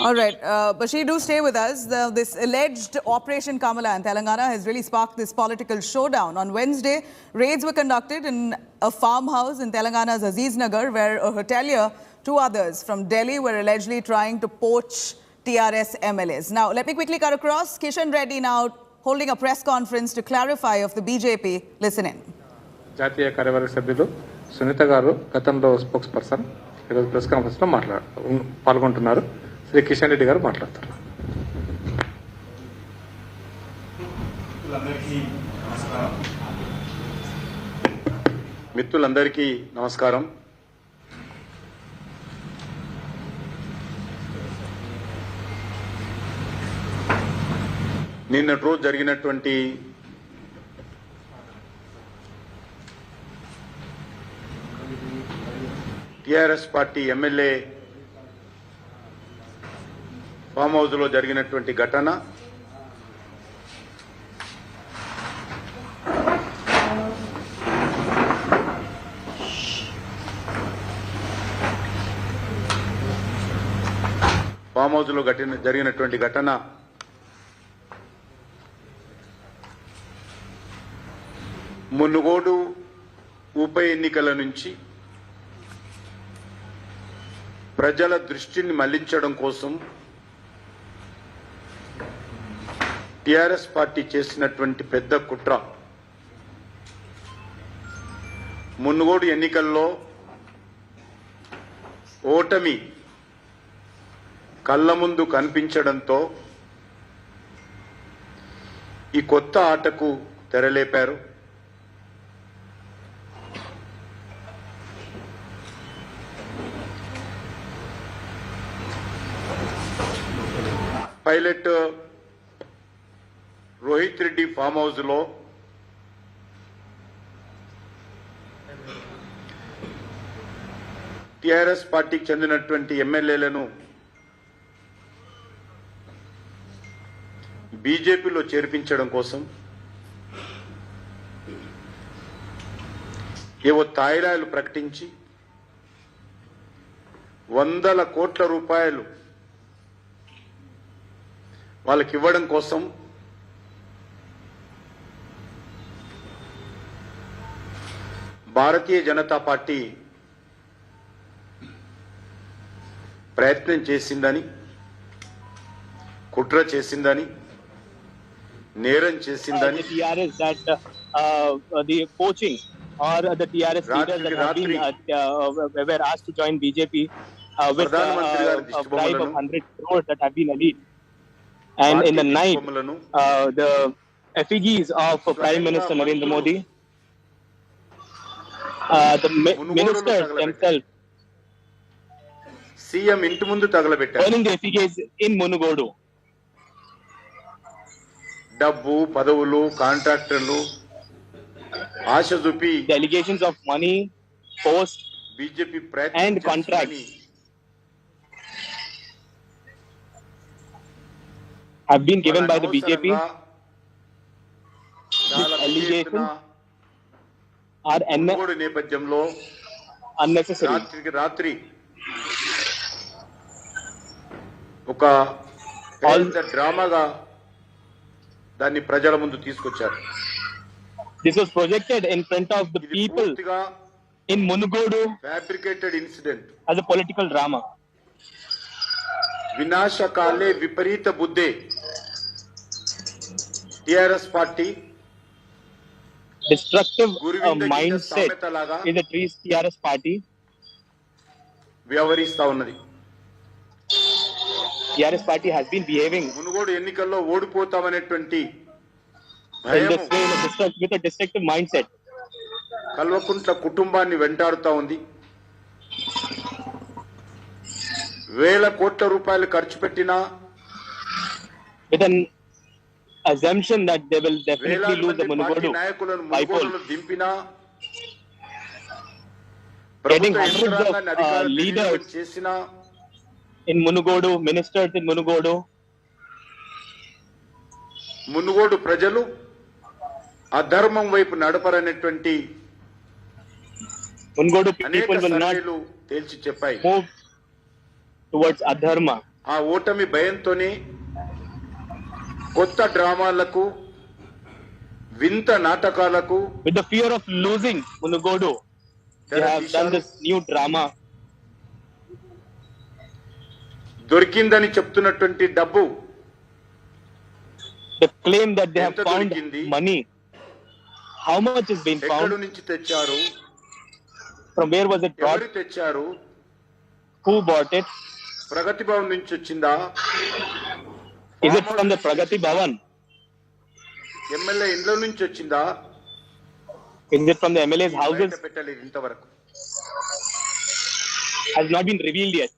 All right, Bashir, do stay with us. This alleged Operation Kamala in Telangana has really sparked this political showdown. On Wednesday, raids were conducted in a farmhouse in Telangana's Aziz Nagar, where a hotelier, two others from Delhi, were allegedly trying to poach TRS MLAs. Now, let me quickly cut across. Kishan Reddy now holding a press conference to clarify of the BJP. Listen in.
జాతీయ కార్యవర్గ సభ్యులు సునీత గారు గతంలో spokes person ఈరోజు press కాన్ఫరెన్స్లో పాల్గొంటున్నారు. శ్రీ కిషన్ రెడ్డి గారు మాట్లాడతారు.
మిత్రులందరికీ నమస్కారం. నిన్నటి రోజు జరిగినటువంటి TRS party MLA form house లో జరిగినటువంటి ఘటన జరిగినటువంటి ఘటన మునుగోడు ఉప ఎన్నికల నుంచి ప్రజల దృష్టిని మళ్లించడం కోసం టిఆర్ఎస్ పార్టీ చేసినటువంటి పెద్ద కుట్ర. మునుగోడు ఎన్నికల్లో ఓటమి కళ్ళ ముందు కనిపించడంతో ఈ కొత్త ఆటకు తెరలేపారు. Pilot Rohit Reddy farm house లో టిఆర్ఎస్ పార్టీకి చెందినటువంటి ఎమ్మెల్యేలను బీజేపీలో చేర్పించడం కోసం ఏవో తాయిలాలు ప్రకటించి వందల కోట్ల రూపాయలు వాళ్ళకి ఇవ్వడం కోసం భారతీయ జనతా పార్టీ ప్రయత్నం చేసిందని, కుట్ర చేసిందని, నేరం చేసిందని
the poaching or the TRS leaders that have been were asked to join BJP with a bribe of 100 crores that have been alleged. And in the night, the effigies of Prime Minister Narendra Modi, the ministers themselves,
CM ఇంటి ముందు తగలబెట్టారు.
burning the effigies in Munugodu.
డబ్బు, పదవులు, కాంట్రాక్టర్లు ఆశ చూపి
the allegations of money, post,
BJP
and contracts have been given by the BJP. These allegations are
నేపథ్యంలో
unnecessary.
రాత్రి ఒక పెద్ద డ్రామాగా దాన్ని ప్రజల ముందు తీసుకొచ్చారు.
This was projected in front of the people in Munugodu
fabricated incident
as a political drama.
వినాశకాలే విపరీత బుద్ధే. TRS party
destructive mindset in the TRS party
వ్యవహరిస్తా ఉన్నది.
TRS party has been behaving
Munugode ఎన్నికల్లో ఓడిపోతామనేటువంటి
with a destructive mindset.
Kalvakuntla కుటుంబాన్ని వెంటాడుతా ఉంది. వేల కోట్ల రూపాయలు ఖర్చు పెట్టినా
with an assumption that they will definitely lose the Munugodu by poll.
దింపినా
Getting hundreds of leaders
చేసినా
in Munugodu, ministers in Munugodu.
Munugode ప్రజలు అధర్మం వైపు నడపరనేటువంటి
Munugodu people will not
తేల్చి చెప్పాయి.
move towards adharma.
ఆ ఓటమి భయంతోనే కొత్త డ్రామాలకు వింత నాటకాలకు
with the fear of losing Munugodu, they have done this new drama.
దొరికిందని చెప్తున్నటువంటి డబ్బు,
they claim that they have found money. How much is being found?
ఎక్కడి నుంచి తెచ్చారు?
From where was it brought?
ఎవరు తెచ్చారు?
Who bought it?
ప్రగతి భవన్ నుంచి వచ్చిందా?
Is it from the Pragati Bhavan?
MLA ఇండ్ల నుంచి వచ్చిందా?
Is it from the MLA's houses?
పెట్టలేదు ఇంతవరకు.
Has not been revealed yet.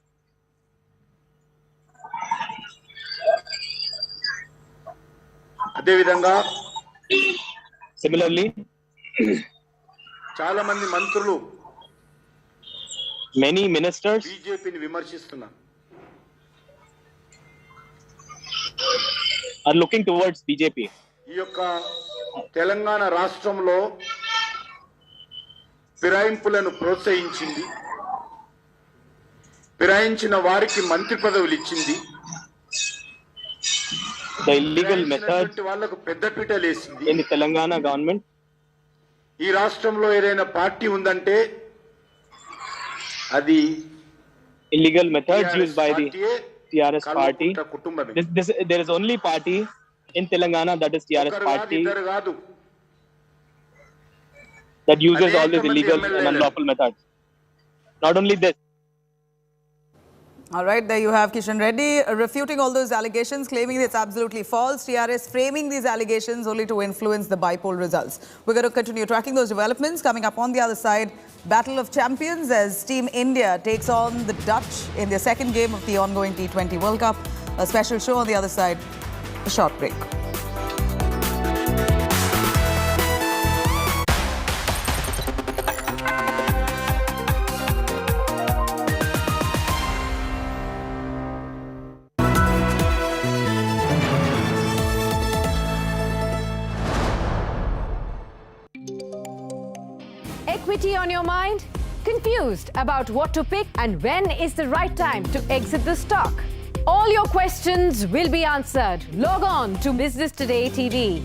అదే విధంగా
Similarly,
చాలా మంది మంత్రులు
many ministers
బీజేపీని విమర్శిస్తున్నారు.
are looking towards BJP.
ఈ యొక్క తెలంగాణ రాష్ట్రంలో ఫిరాయింపులను ప్రోత్సహించింది, ఫిరాయించిన వారికి మంత్రి పదవులు ఇచ్చింది,
The illegal methods
వాళ్ళకు పెద్దపీటలేసింది.
in the Telangana government.
ఈ రాష్ట్రంలో ఏదైనా పార్టీ ఉందంటే అది
illegal methods used by the TRS party. There is only party in Telangana, that is TRS party, that uses all these illegal and unlawful methods. Not only this.
All right, there you have Kishan Reddy refuting all those allegations, claiming it's absolutely false. TRS framing these allegations only to influence the bypoll results. We're going to continue tracking those developments. Coming up on the other side, Battle of Champions as Team India takes on the Dutch in their second game of the ongoing T20 World Cup. A special show on the other side. A short break.
Equity on your mind? Confused about what to pick and when is the right time to exit the stock? All your questions will be answered. Log on to Business Today TV.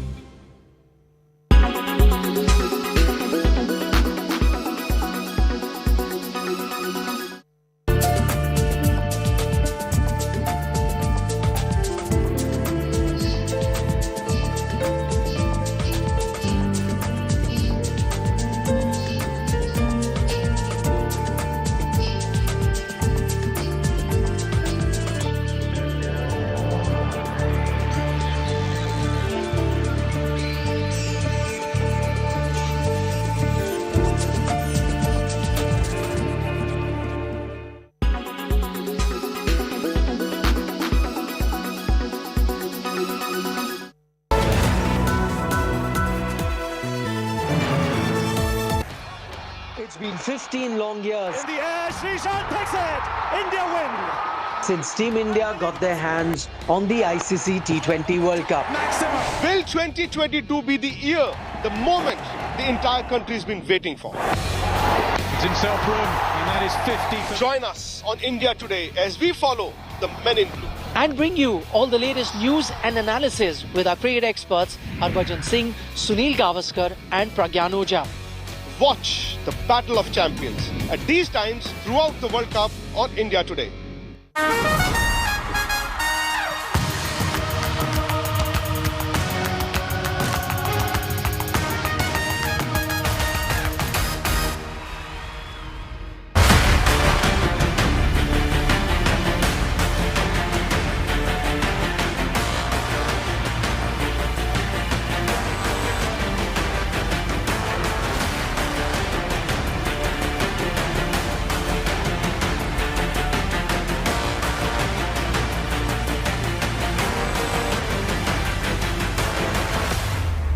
It's been 15 long years.
In the air, Srishant takes it. India win.
Since Team India got their hands on the ICC T20 World Cup.
Will 2022 be the year, the moment the entire country has been waiting for?
It's in self-run, and that is 50.
Join us on India Today as we follow the men in blue.
And bring you all the latest news and analysis with our cricket experts Harbhajan Singh, Sunil Gavaskar and Pragyan Ojha.
Watch the Battle of Champions at these times throughout the World Cup on India Today.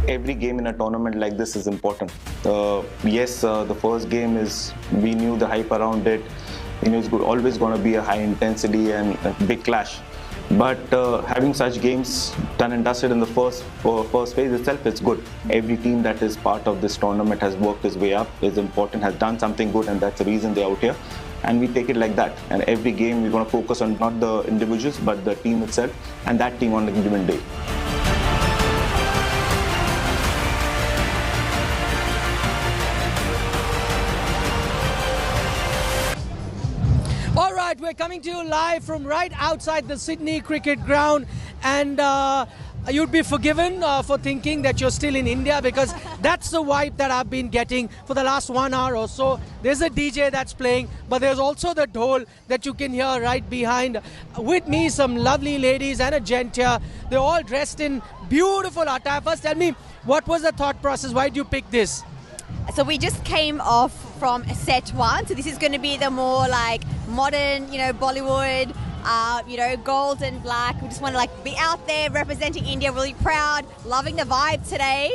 Every game in a tournament like this is important. Yes, the first game is, we knew the hype around it. You know, it's always going to be a high intensity and a big clash. But having such games done and dusted in the first phase itself, it's good. Every team that is part of this tournament has worked its way up, is important, has done something good, and that's the reason they're out here. and we take it like that. And every game we're going to focus on not the individuals but the team itself and that team on a given day.
All right, we're coming to you live from right outside the Sydney cricket ground, and you'd be forgiven for thinking that you're still in India, because that's the vibe that I've been getting for the last 1 hour or so. There's a DJ that's playing, but there's also the dhol that you can hear right behind. With me, some lovely ladies and a gent here. They're all dressed in beautiful attire. First, tell me, what was the thought process? Why did you pick this?
So we just came off from set one, so this is going to be the more like modern, Bollywood, gold and black. We just want to be out there representing India, really proud, loving the vibe today.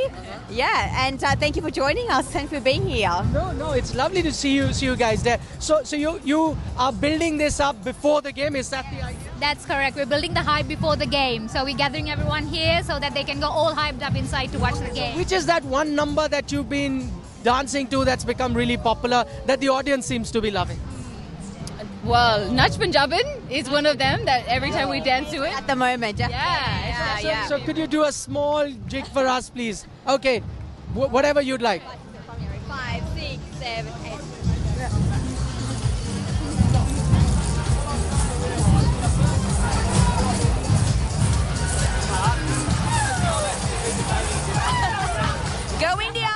Yeah, and thank you for joining us. Thanks for being here.
No, it's lovely to see you guys there. So you are building this up before the game. Is that the idea?
That's correct. We're building the hype before the game. So we're gathering everyone here so that they can go all hyped up inside to watch the game.
Which is that one number that you've been dancing to that's become really popular, that the audience seems to be loving?
Well, Nach Punjabin is one of them that every time we dance to it.
At the moment,
yeah.
So could you do a small jig for us, please? Okay, whatever you'd like.
5, 6, 7, 8. Go India!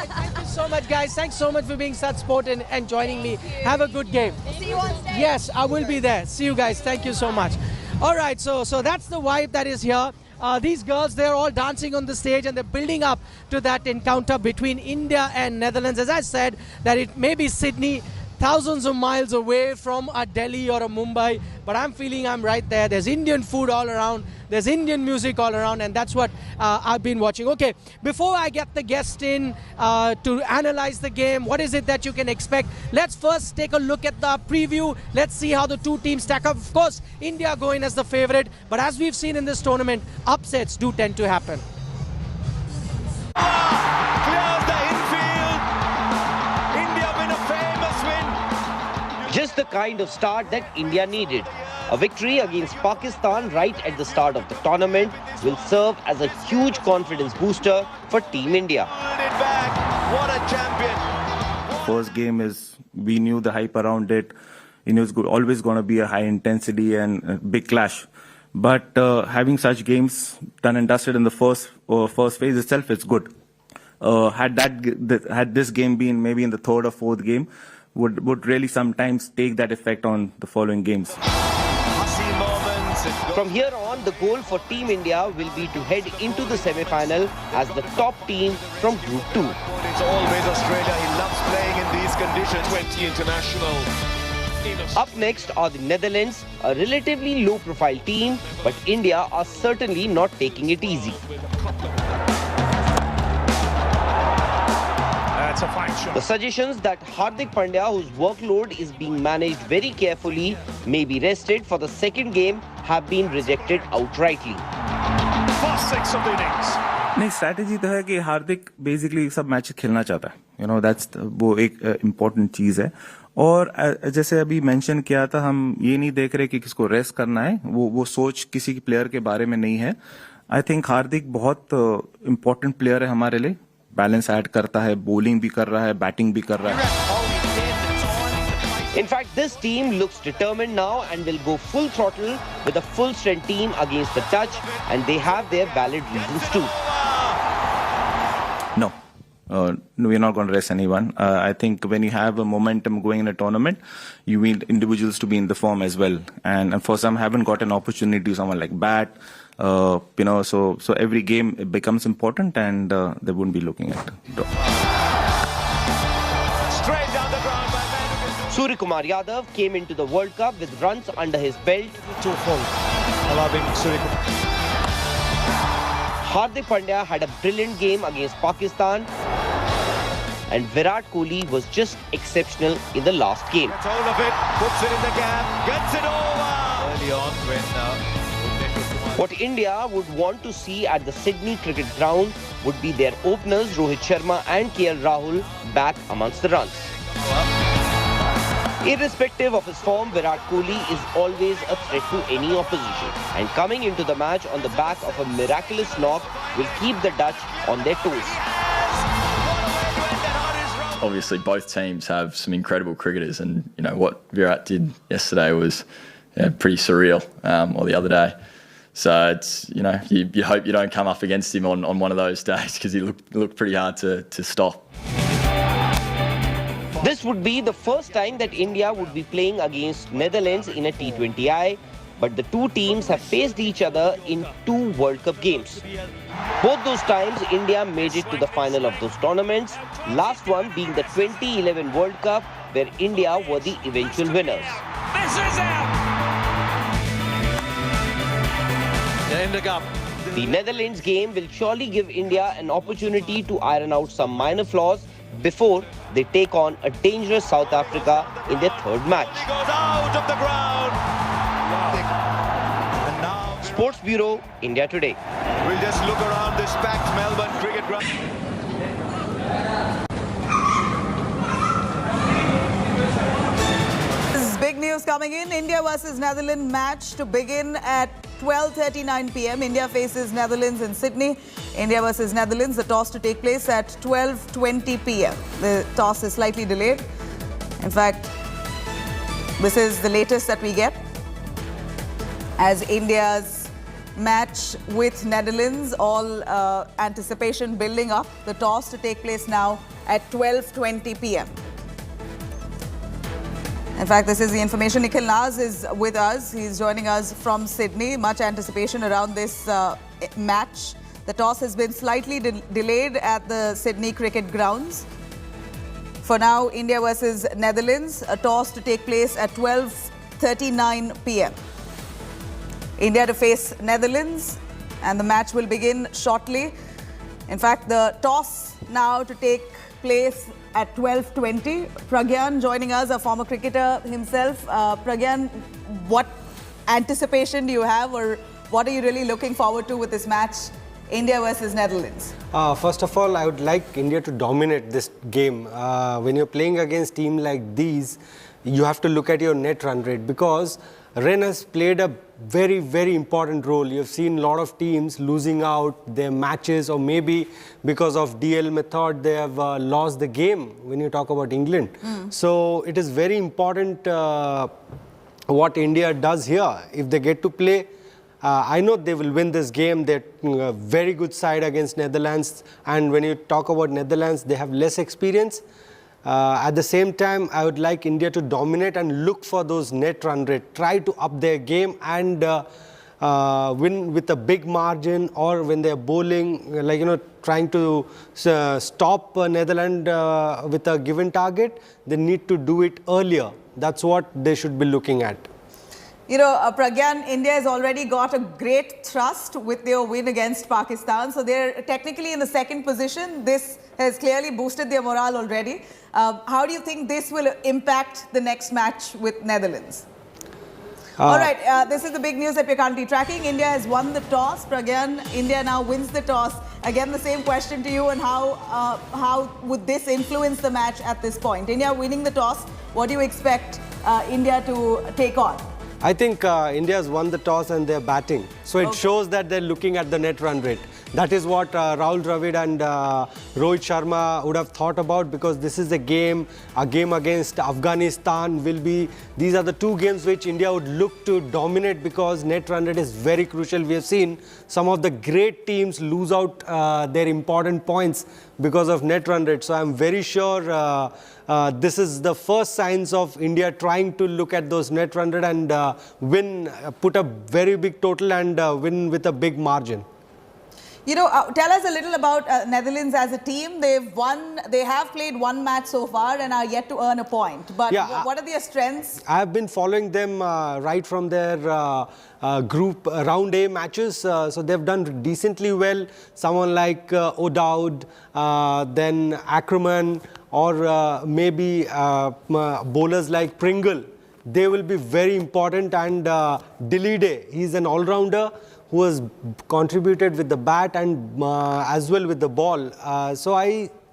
Thank you so much, guys. Thanks so much for being such sport and joining me. Have a good game.
See you on stage.
Yes, I will be there. See you guys. Thank you so much. All right, so that's the vibe that is here. These girls, they're all dancing on the stage and they're building up to that encounter between India and Netherlands. As I said, that it may be Sydney, thousands of miles away from a Delhi or a Mumbai, but I'm feeling I'm right there. There's Indian food all around, there's Indian music all around, and that's what I've been watching. Okay, before I get the guest in to analyze the game, what is it that you can expect? Let's first take a look at the preview. Let's see how the two teams stack up. Of course, India going as the favorite, but as we've seen in this tournament, upsets do tend to happen.
Just the kind of start that India needed. A victory against Pakistan right at the start of the tournament will serve as a huge confidence booster for Team India.
What a champion! First game is, we knew the hype around it. It's always going to be a high intensity and a big clash. But having such games done and dusted in the first phase itself, it's good. Had this game been maybe in the third or fourth game, would really sometimes take that effect on the following games.
From here on, the goal for Team India will be to head into the semi-final as the top team from Group 2.
It's always Australia. He loves playing in these conditions. 20 international.
Up next are the Netherlands, a relatively low-profile team, but India are certainly not taking it easy.
That's a fine shot.
The suggestions that Hardik Pandya, whose workload is being managed very carefully, may be rested for the second game have been rejected outrightly.
First 6 of the innings.
नहीं, strategy तो है कि हार्दिक basically सब match खेलना चाहता है. That's वो एक इम्पोर्टेंट चीज है. और जैसे अभी मेंशन किया था, हम ये नहीं देख रहे कि किसको रेस्ट करना है. वो सोच किसी प्लेयर के बारे में नहीं है. आई थिंक हार्दिक बहुत इम्पोर्टेंट प्लेयर है हमारे लिए. बैलेंस ऐड करता है, बॉलिंग भी कर रहा है, बैटिंग भी कर रहा है.
In fact, this team looks determined now and will go full throttle with a full strength team against the Dutch, and they have their valid reasons too.
No, we're not going to rest anyone. I think when you have a momentum going in a tournament, you need individuals to be in the form as well. And for some haven't got an opportunity, someone like bat, so every game it becomes important, and they wouldn't be looking at it.
Straight down the ground by
Surya Kumar Yadav came into the World Cup with runs under his belt.
Too full, allowing Surya Kumar.
Hardik Pandya had a brilliant game against Pakistan, and Virat Kohli was just exceptional in the last game.
Gets hold of it, puts it in the gap, gets it over. Early on when
what India would want to see at the Sydney cricket ground would be their openers Rohit Sharma and KL Rahul back amongst the runs. Irrespective of his form, Virat Kohli is always a threat to any opposition. And coming into the match on the back of a miraculous knock will keep the Dutch on their toes.
Obviously, both teams have some incredible cricketers, and you know what Virat did yesterday was pretty surreal, or the other day. So it's you hope you don't come up against him on one of those days, because he looked pretty hard to stop.
This would be the first time that India would be playing against Netherlands in a T20I, but the two teams have faced each other in 2 World Cup games. Both those times, India made it to the final of those tournaments, last one being the 2011 World Cup, where India were the eventual winners. The Netherlands game will surely give India an opportunity to iron out some minor flaws before they take on a dangerous South Africa in their 3rd match. Sports Bureau, India Today.
We'll just look around this packed Melbourne cricket ground.
This is big news coming in. India versus Netherlands match to begin at 12:39 p.m. India faces Netherlands in Sydney. India versus Netherlands, the toss to take place at 12:20 p.m. The toss is slightly delayed. In fact, this is the latest that we get as India's match with Netherlands, all anticipation building up. The toss to take place now at 12:20 p.m. In fact, this is the information. Nikhil Naz is with us. He's joining us from Sydney. Much anticipation around this match. The toss has been slightly delayed at the Sydney cricket grounds. For now, India versus Netherlands, a toss to take place at 12:39 p.m. India to face Netherlands, and the match will begin shortly. In fact, the toss now to take place at 12:20. Pragyan joining us, a former cricketer himself. Pragyan, what anticipation do you have, or what are you really looking forward to with this match, India versus Netherlands?
First of all, I would like India to dominate this game. When you're playing against teams like these, you have to look at your net run rate, because Rain has played a very, very important role. You've seen a lot of teams losing out their matches, or maybe because of DL method, they have lost the game when you talk about England. So it is very important what India does here. If they get to play, I know they will win this game. They're a very good side against Netherlands. And when you talk about Netherlands, they have less experience. At the same time, I would like India to dominate and look for those net run rate, try to up their game and win with a big margin, or when they're bowling, trying to stop Netherlands with a given target, they need to do it earlier. That's what they should be looking at.
You know, Pragyan, India has already got a great thrust with their win against Pakistan. So they're technically in the 2nd position. This has clearly boosted their morale already. How do you think this will impact the next match with Netherlands? All right, this is the big news that we're currently tracking. India has won the toss. Pragyan, India now wins the toss. Again, the same question to you, and how would this influence the match at this point? India winning the toss, what do you expect India to take on?
I think India has won the toss and they're batting. So it shows that they're looking at the net run rate. That is what Rahul Dravid and Rohit Sharma would have thought about, because this is a game against Afghanistan will be. These are the 2 games which India would look to dominate, because net run rate is very crucial. We have seen some of the great teams lose out their important points because of net run rate. So I'm very sure this is the first signs of India trying to look at those net run rate and win, put a very big total and win with a big margin.
You know, tell us a little about Netherlands as a team. They have played 1 match so far and are yet to earn a point. But what are their strengths?
I have been following them right from their group round A matches. So they've done decently well. Someone like O'Dowd, then Ackerman, or maybe bowlers like Pringle. They will be very important. And Dilide, he's an all-rounder who has contributed with the bat and as well with the ball. So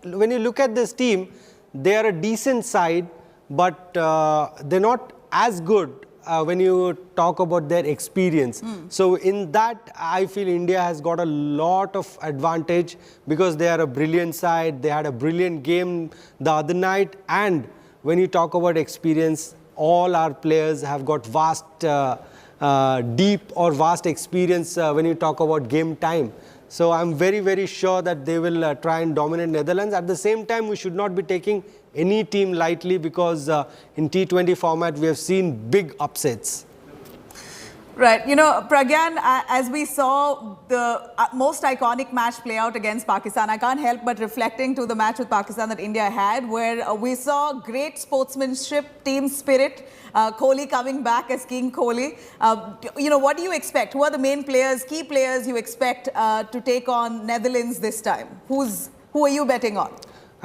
when you look at this team, they are a decent side, but they're not as good when you talk about their experience. So in that, I feel India has got a lot of advantage because they are a brilliant side. They had a brilliant game the other night. And when you talk about experience, all our players have got vast, deep or vast experience when you talk about game time. So I'm very, very sure that they will try and dominate Netherlands. At the same time, we should not be taking any team lightly because in T20 format, we have seen big upsets.
Right. You know, Pragyan, as we saw the most iconic match play out against Pakistan, I can't help but reflecting to the match with Pakistan that India had, where we saw great sportsmanship, team spirit, Kohli coming back as King Kohli. You know, what do you expect? Who are the main players, key players you expect to take on Netherlands this time? Who are you betting on?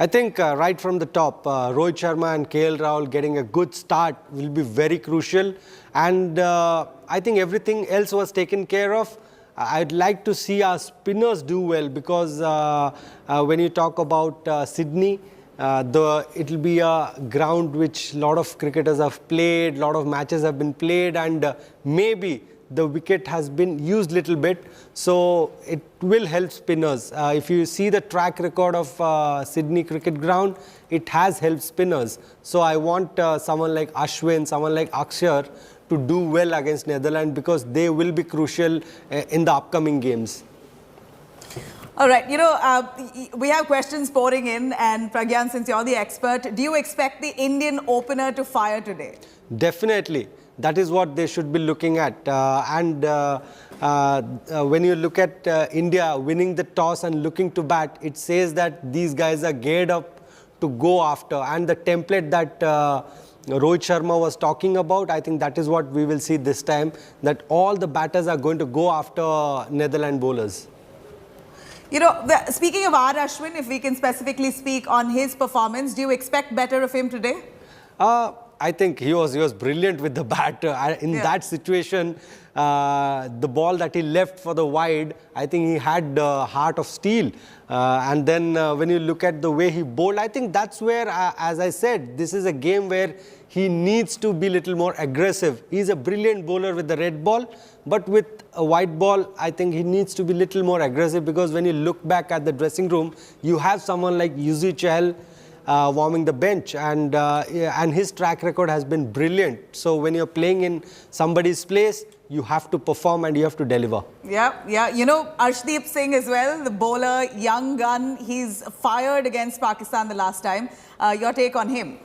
I think right from the top, Rohit Sharma and KL Rahul getting a good start will be very crucial. And I think everything else was taken care of. I'd like to see our spinners do well because when you talk about Sydney, it'll be a ground which a lot of cricketers have played, a lot of matches have been played, and maybe the wicket has been used little bit, so it will help spinners. If you see the track record of Sydney cricket ground, it has helped spinners. So I want someone like Ashwin, someone like Akshar to do well against Netherlands because they will be crucial in the upcoming games.
All right, you know, we have questions pouring in, and Pragyan, since you're the expert, do you expect the Indian opener to fire today?
Definitely. That is what they should be looking at. When you look at India winning the toss and looking to bat, it says that these guys are geared up to go after. And the template that Rohit Sharma was talking about, I think that is what we will see this time, that all the batters are going to go after Netherlands bowlers.
You know, speaking of R. Ashwin, if we can specifically speak on his performance, do you expect better of him today?
I think he was brilliant with the bat. In that situation, the ball that he left for the wide, I think he had the heart of steel. And then when you look at the way he bowled, I think that's where, as I said, this is a game where he needs to be a little more aggressive. He's a brilliant bowler with the red ball, but with a white ball, I think he needs to be a little more aggressive because when you look back at the dressing room, you have someone like Yuzi Chahal warming the bench, and his track record has been brilliant. So when you're playing in somebody's place, you have to perform and you have to deliver.
Yeah. You know, Arshdeep Singh as well, the bowler, young gun. He's fired against Pakistan the last time. Your take on him?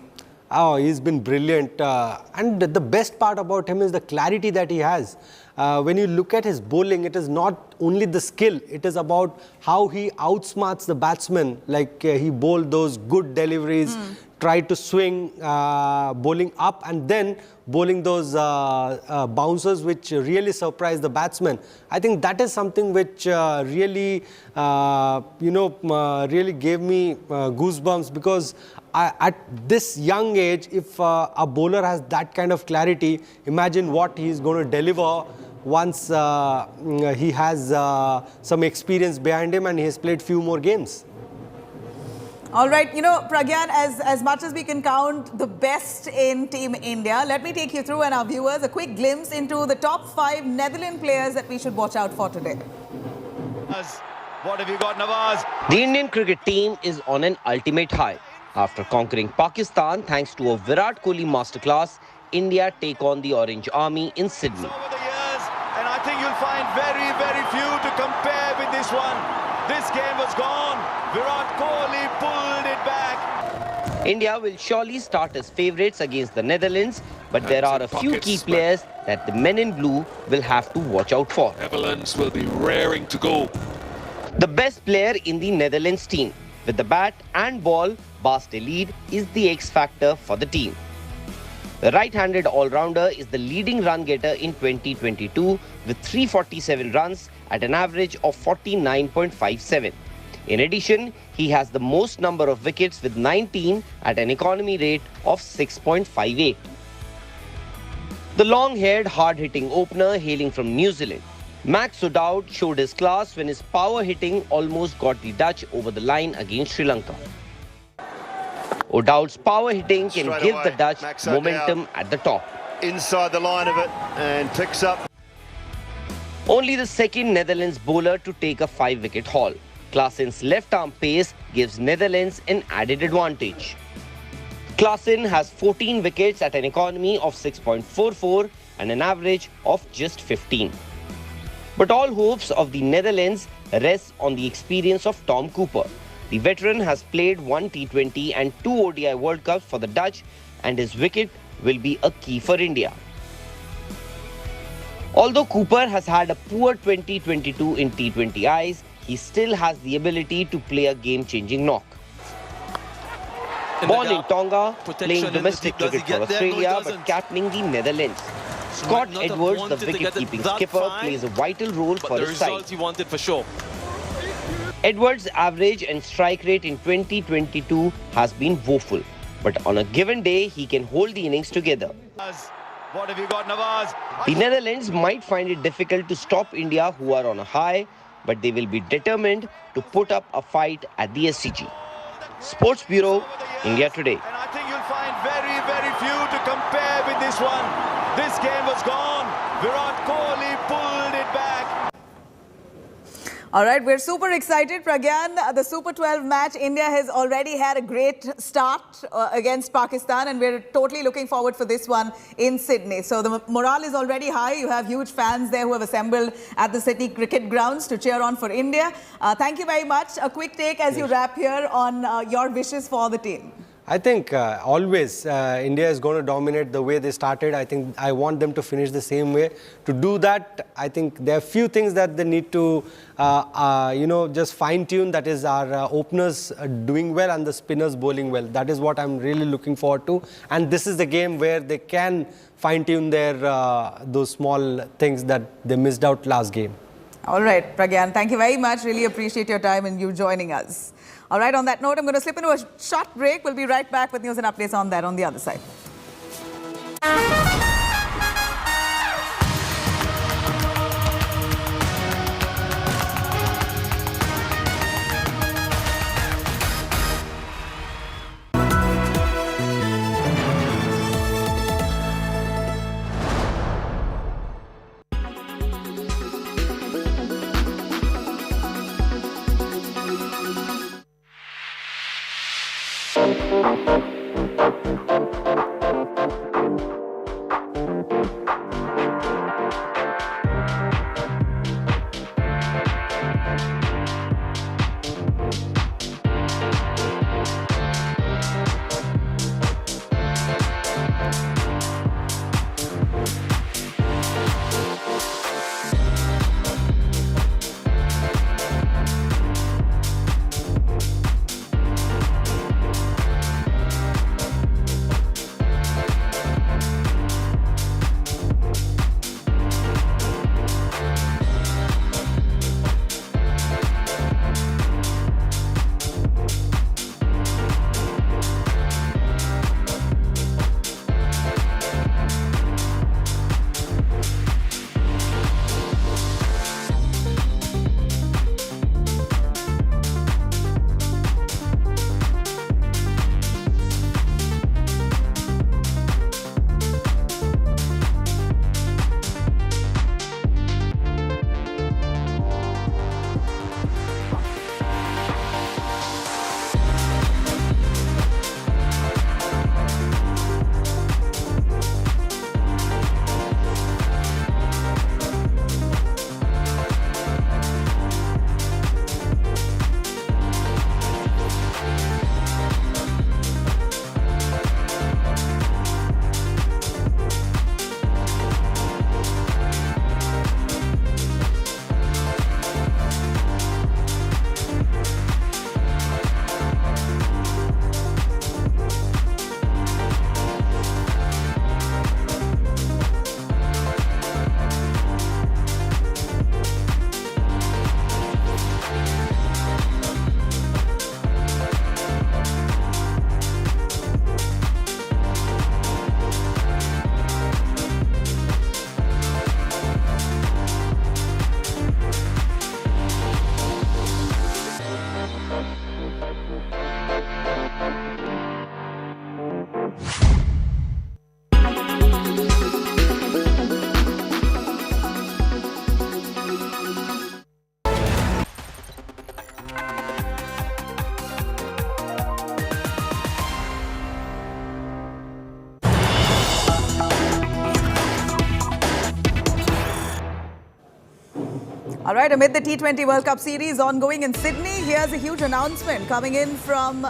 Oh, he's been brilliant. And the best part about him is the clarity that he has. When you look at his bowling, it is not only the skill, it is about how he outsmarts the batsman. Like he bowled those good deliveries, tried to swing, bowling up and then bowling those bouncers which really surprised the batsman. I think that is something which really, really gave me goosebumps because at this young age, if a bowler has that kind of clarity, imagine what he's going to deliver once he has some experience behind him and he has played few more games.
All right, you know, Pragyan, as much as we can count the best in Team India, let me take you through and our viewers a quick glimpse into the top 5 Netherlands players that we should watch out for today.
What have you got, Nawaz?
The Indian cricket team is on an ultimate high. After conquering Pakistan thanks to a Virat Kohli masterclass, India take on the Orange Army in Sydney.
Over the years, and I think you'll find very, very few to compare with this one. This game was gone. Virat Kohli pulled it back.
India will surely start as favourites against the Netherlands, but there are a few key players that the men in blue will have to watch out for.
Netherlands will be raring to go.
The best player in the Netherlands team, with the bat and ball, Bas de Leed is the X-factor for the team. The right-handed all-rounder is the leading run-getter in 2022 with 347 runs at an average of 49.57. In addition, he has the most number of wickets with 19 at an economy rate of 6.58. The long-haired, hard-hitting opener hailing from New Zealand, Max O'Dowd showed his class when his power hitting almost got the Dutch over the line against Sri Lanka. O'Dowd's power hitting can
Straight
give
away,
the Dutch
Max
momentum at the top.
Inside the line of it and picks up.
Only the second Netherlands bowler to take a 5-wicket haul. Klaasen's left-arm pace gives Netherlands an added advantage. Klaasen has 14 wickets at an economy of 6.44 and an average of just 15. But all hopes of the Netherlands rest on the experience of Tom Cooper. The veteran has played 1 T20 and 2 ODI World Cups for the Dutch, and his wicket will be a key for India. Although Cooper has had a poor 2022 in T20 eyes, he still has the ability to play a game-changing knock. Born in Tonga, playing domestic cricket for Australia but captaining the Netherlands, Scott Edwards, the wicket-keeping skipper, plays a vital role for his side.
He wanted for sure.
Edwards' average and strike rate in 2022 has been woeful, but on a given day, he can hold the innings together.
What have you got, Nawaz?
The Netherlands might find it difficult to stop India, who are on a high, but they will be determined to put up a fight at the SCG. Sports Bureau, India Today.
And I think you'll find very, very few to compare with this one. This game was gone. Virat Kohli pulled it back.
All right, we're super excited, Pragyan. The Super 12 match, India has already had a great start against Pakistan, and we're totally looking forward for this one in Sydney. So the morale is already high. You have huge fans there who have assembled at the Sydney cricket grounds to cheer on for India. Thank you very much. A quick take as you wrap here on your wishes for the team.
I think always India is going to dominate the way they started. I think I want them to finish the same way. To do that, I think there are few things that they need to, just fine-tune. That is our openers doing well and the spinners bowling well. That is what I'm really looking forward to. And this is the game where they can fine-tune their those small things that they missed out last game.
All right, Pragyan, thank you very much. Really appreciate your time and you joining us. All right, on that note, I'm going to slip into a short break. We'll be right back with news and updates on that on the other side. All right, amid the T20 World Cup series ongoing in Sydney, here's a huge announcement coming in from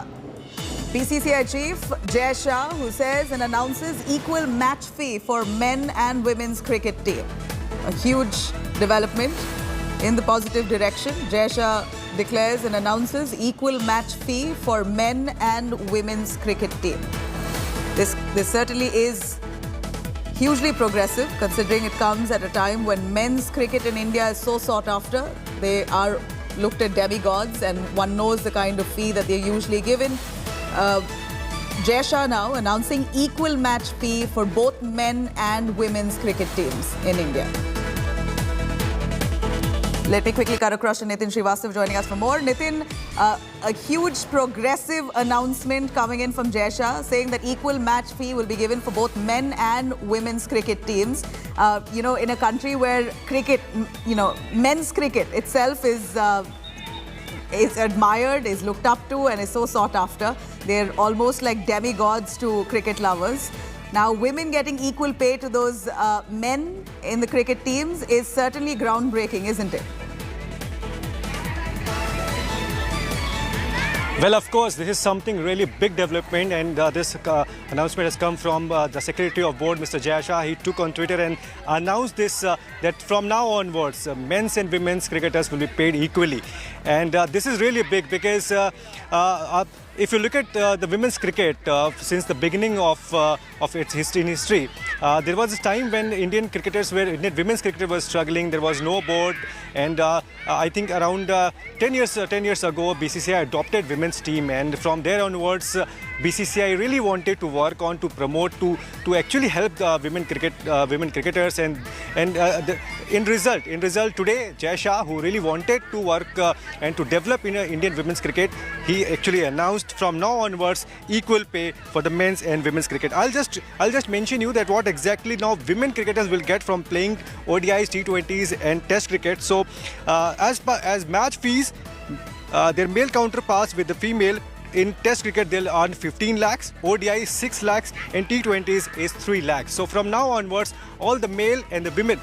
BCCI Chief Jai Shah, who says and announces equal match fee for men and women's cricket team. A huge development in the positive direction. Jai Shah declares and announces equal match fee for men and women's cricket team. This certainly is hugely progressive, considering it comes at a time when men's cricket in India is so sought after. They are looked at demigods, and one knows the kind of fee that they're usually given. Jai Shah now announcing equal match fee for both men and women's cricket teams in India. Let me quickly cut across to Nitin Srivastav joining us for more. Nitin, a huge progressive announcement coming in from Jai Shah saying that equal match fee will be given for both men and women's cricket teams. In a country where cricket, men's cricket itself is admired, is looked up to, and is so sought after. They're almost like demigods to cricket lovers. Now, women getting equal pay to those men in the cricket teams is certainly groundbreaking, isn't it?
Well, of course, this is something really big development, and this announcement has come from the Secretary of Board, Mr. Jai Shah. He took on Twitter and announced this, that from now onwards, men's and women's cricketers will be paid equally. And this is really big because if you look at the women's cricket, since the beginning of its history, there was a time when women's cricket was struggling. There was no board, and I think around 10 years ago, BCCI adopted women's team, and from there onwards, BCCI really wanted to work on to promote to actually help the women cricketers, and in result today, Jai Shah, who really wanted to work and to develop in Indian women's cricket, he actually announced from now onwards equal pay for the men's and women's cricket. I'll just mention you that what exactly now women cricketers will get from playing ODIs, T20s and Test cricket. So as match fees, their male counterparts with the female in Test cricket, they'll earn 15 lakhs, ODI 6 lakhs, and T20s is 3 lakhs. So from now onwards, all the male and the women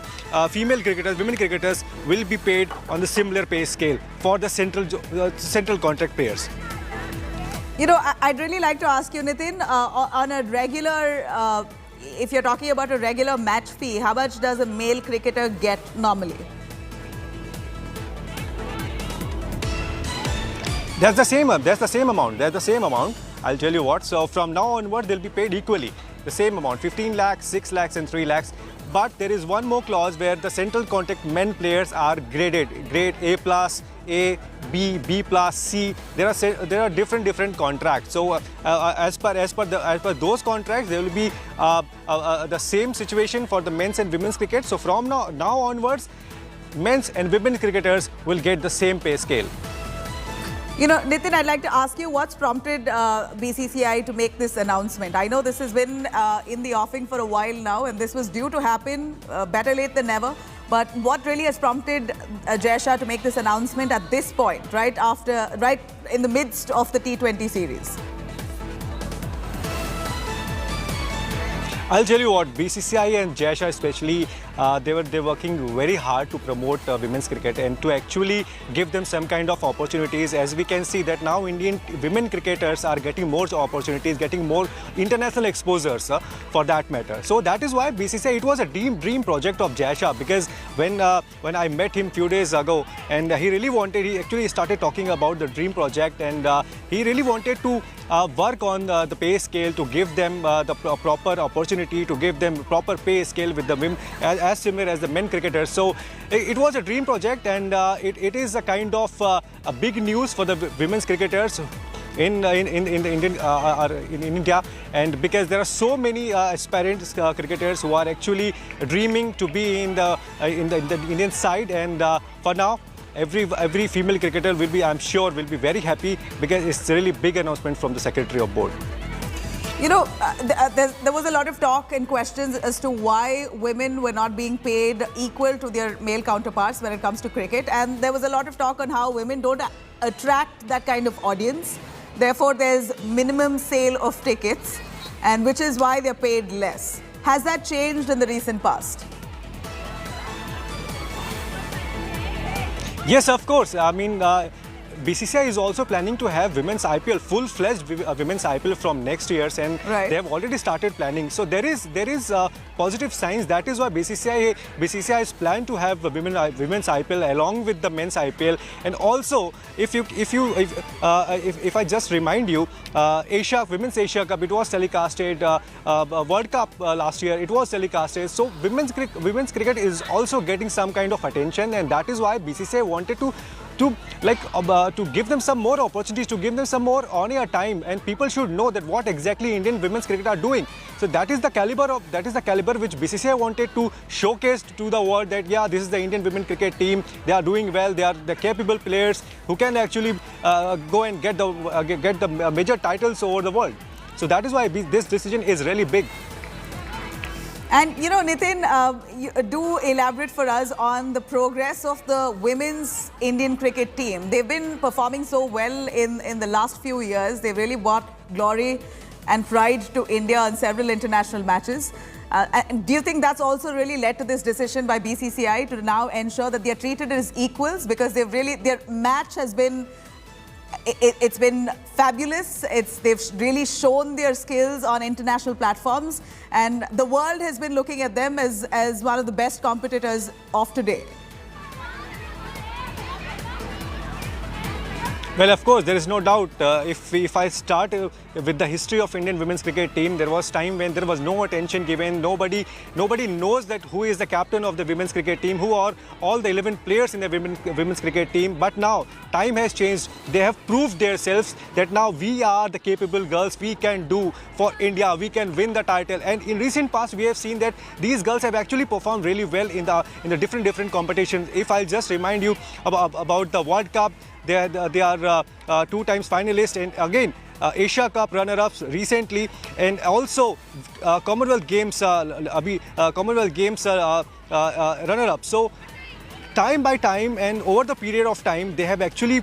cricketers will be paid on the similar pay scale for the central contract players.
I'd really like to ask you, Nitin, on a regular, if you're talking about a regular match fee, how much does a male cricketer get normally?
That's the same amount. I'll tell you what. So from now onward, they'll be paid equally. The same amount, 15 lakhs, 6 lakhs and 3 lakhs. But there is one more clause where the central contact men players are graded. Grade A+, A, B, B+, C. There are different contracts. So as per those contracts, there will be the same situation for the men's and women's cricket. So from now onwards, men's and women's cricketers will get the same pay scale.
Nitin, I'd like to ask you what's prompted BCCI to make this announcement. I know this has been in the offing for a while now, and this was due to happen, better late than never. But what really has prompted Jai Shah to make this announcement at this point, right in the midst of the T20 series?
I'll tell you what, BCCI and Jai Shah especially, they're working very hard to promote women's cricket and to actually give them some kind of opportunities. As we can see that now Indian women cricketers are getting more opportunities, getting more international exposures for that matter. So that is why BCCI, it was a dream project of Jai Shah, because when I met him few days ago, and he actually started talking about the dream project, and he really wanted to work on the pay scale to give them the proper opportunity, to give them proper pay scale with the women as similar as the men cricketers. So it was a dream project, and it is a kind of a big news for the women's cricketers in India, and because there are so many aspirant cricketers who are actually dreaming to be in the Indian side, and for now every female cricketer I'm sure will be very happy, because it's a really big announcement from the Secretary of Board.
You know, there was a lot of talk and questions as to why women were not being paid equal to their male counterparts when it comes to cricket. And there was a lot of talk on how women don't attract that kind of audience. Therefore, there's minimum sale of tickets, and which is why they're paid less. Has that changed in the recent past?
Yes, of course. I mean, BCCI is also planning to have women's IPL, full-fledged women's IPL from next year, and they have already started planning. So there is positive signs. That is why BCCI is planned to have women's IPL along with the men's IPL. And also, if I just remind you, Women's Asia Cup, it was telecasted. World Cup last year, it was telecasted. So women's cricket is also getting some kind of attention, and that is why BCCI wanted to give them some more opportunities, to give them some more on-air time, and people should know that what exactly Indian women's cricket are doing. So that is the caliber which BCCI wanted to showcase to the world, that yeah, this is the Indian women cricket team. They are doing well. They are the capable players who can actually go and get the major titles over the world. So that is why this decision is really big.
And, you know, Nitin, do elaborate for us on the progress of the women's Indian cricket team. They've been performing so well in the last few years. They've really brought glory and pride to India in several international matches. And do you think that's also really led to this decision by BCCI to now ensure that they're treated as equals? Because their match has been... It's been fabulous. They've really shown their skills on international platforms, and the world has been looking at them as one of the best competitors of today.
Well, of course, there is no doubt. If I start with the history of Indian women's cricket team, there was time when there was no attention given. Nobody knows that who is the captain of the women's cricket team, who are all the 11 players in the women's cricket team. But now, time has changed. They have proved themselves that now we are the capable girls. We can do for India. We can win the title. And in recent past, we have seen that these girls have actually performed really well in the different competitions. If I'll just remind you about the World Cup, they are 2 times finalists, and again Asia Cup runner-ups recently, and also Commonwealth Games runner-up. So time by time and over the period of time, they have actually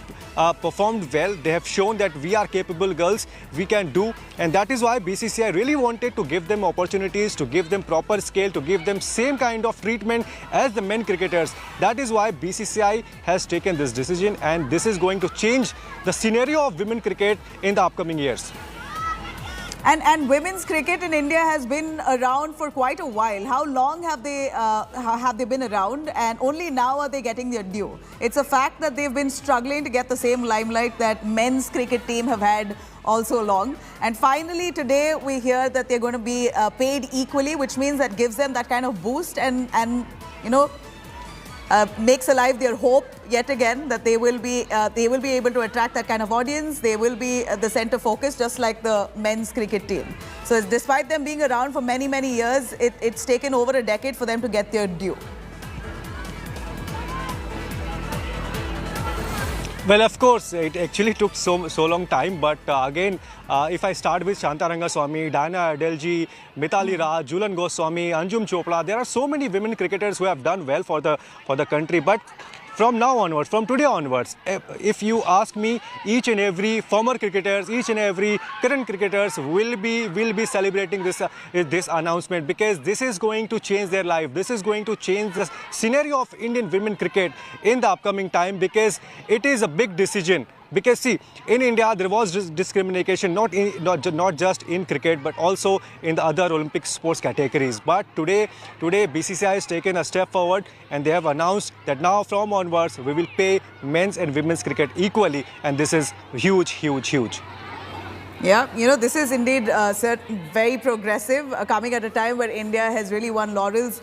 performed well. They have shown that we are capable girls, we can do, and that is why BCCI really wanted to give them opportunities, to give them proper scale, to give them same kind of treatment as the men cricketers. That is why BCCI has taken this decision, and this is going to change the scenario of women cricket in the upcoming years.
And women's cricket in India has been around for quite a while. How long have they been around? And only now are they getting their due. It's a fact that they've been struggling to get the same limelight that men's cricket team have had all so long. And finally today we hear that they're going to be paid equally, which means that gives them that kind of boost and you know, makes alive their hope yet again that they will be able to attract that kind of audience. They will be the center focus, just like the men's cricket team. So despite them being around for many years, it's taken over a decade for them to get their due.
Well, of course, it actually took so long time, but again, if I start with Shanta Rangaswamy, Diana Adelji, Mithali Raj, Jhulan Goswami, Anjum Chopra, there are so many women cricketers who have done well for the country. But from now onwards, from today onwards, if you ask me, each and every former cricketers, each and every current cricketers will be celebrating this announcement, because this is going to change their life. This is going to change the scenario of Indian women cricket in the upcoming time, because it is a big decision. Because see, in India there was discrimination not just in cricket but also in the other Olympic sports categories. But today BCCI has taken a step forward, and they have announced that now from onwards we will pay men's and women's cricket equally, and this is huge.
Yeah, you know, this is indeed very progressive, coming at a time where India has really won laurels.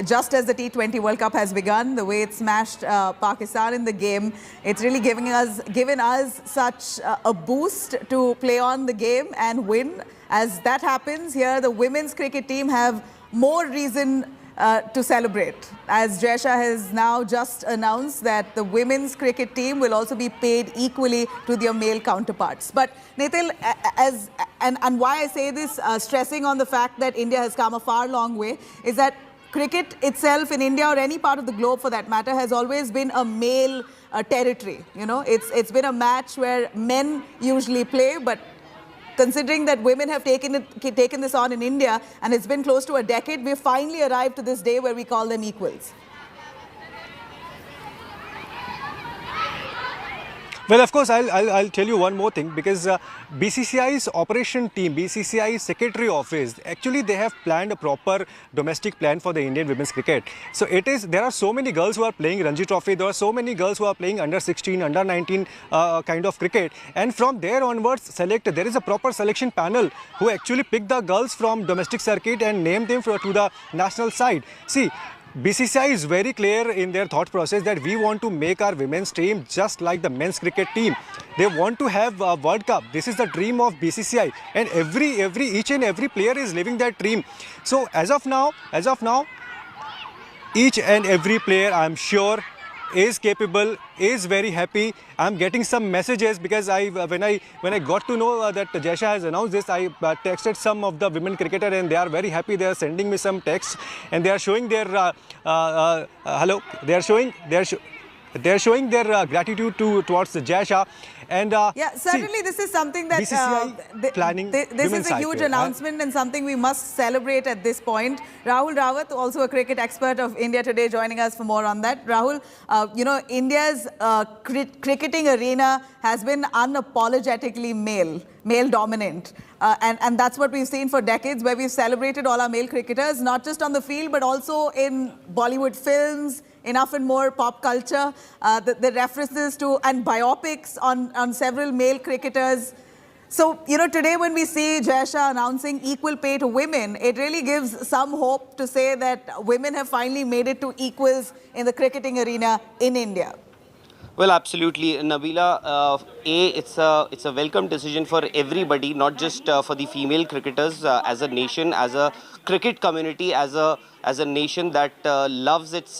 Just as the T20 World Cup has begun, the way it smashed Pakistan in the game, it's really given us such a boost to play on the game and win. As that happens here, the women's cricket team have more reason to celebrate, as Jaisha has now just announced that the women's cricket team will also be paid equally to their male counterparts. But Nitil, and why I say this, stressing on the fact that India has come a far long way, is that cricket itself in India or any part of the globe for that matter has always been a male territory. You know, it's been a match where men usually play, but considering that women have taken this on in India and it's been close to a decade, we've finally arrived to this day where we call them equals.
Well, of course, I'll tell you one more thing, because BCCI's operation team, BCCI's secretary office, actually they have planned a proper domestic plan for the Indian women's cricket. So there are so many girls who are playing Ranji Trophy, there are so many girls who are playing under 16, under 19 kind of cricket, and from there onwards there is a proper selection panel who actually pick the girls from domestic circuit and name them to the national side. See, BCCI is very clear in their thought process that we want to make our women's team just like the men's cricket team. They want to have a World Cup. This is the dream of BCCI, and each and every player is living that dream. So as of now, each and every player, I'm sure, is capable, is very happy. I'm getting some messages, because when I got to know that Jaisha has announced this, I texted some of the women cricketers and they are very happy. They are sending me some texts and they are showing their hello. They are showing their gratitude towards Jaisha. And
yeah, certainly this is something that this is a huge announcement and something we must celebrate at this point. Rahul Rawat, also a cricket expert of India Today, joining us for more on that. Rahul, you know, India's cricketing arena has been unapologetically male dominant. And that's what we've seen for decades, where we've celebrated all our male cricketers, not just on the field, but also in Bollywood films, enough and more pop culture, the references to and biopics on several male cricketers. So, you know, today when we see Jaisha announcing equal pay to women, it really gives some hope to say that women have finally made it to equals in the cricketing arena in India.
Well, absolutely, Nabila. It's a welcome decision for everybody, not just for the female cricketers. As a nation, as a cricket community, as a nation that loves its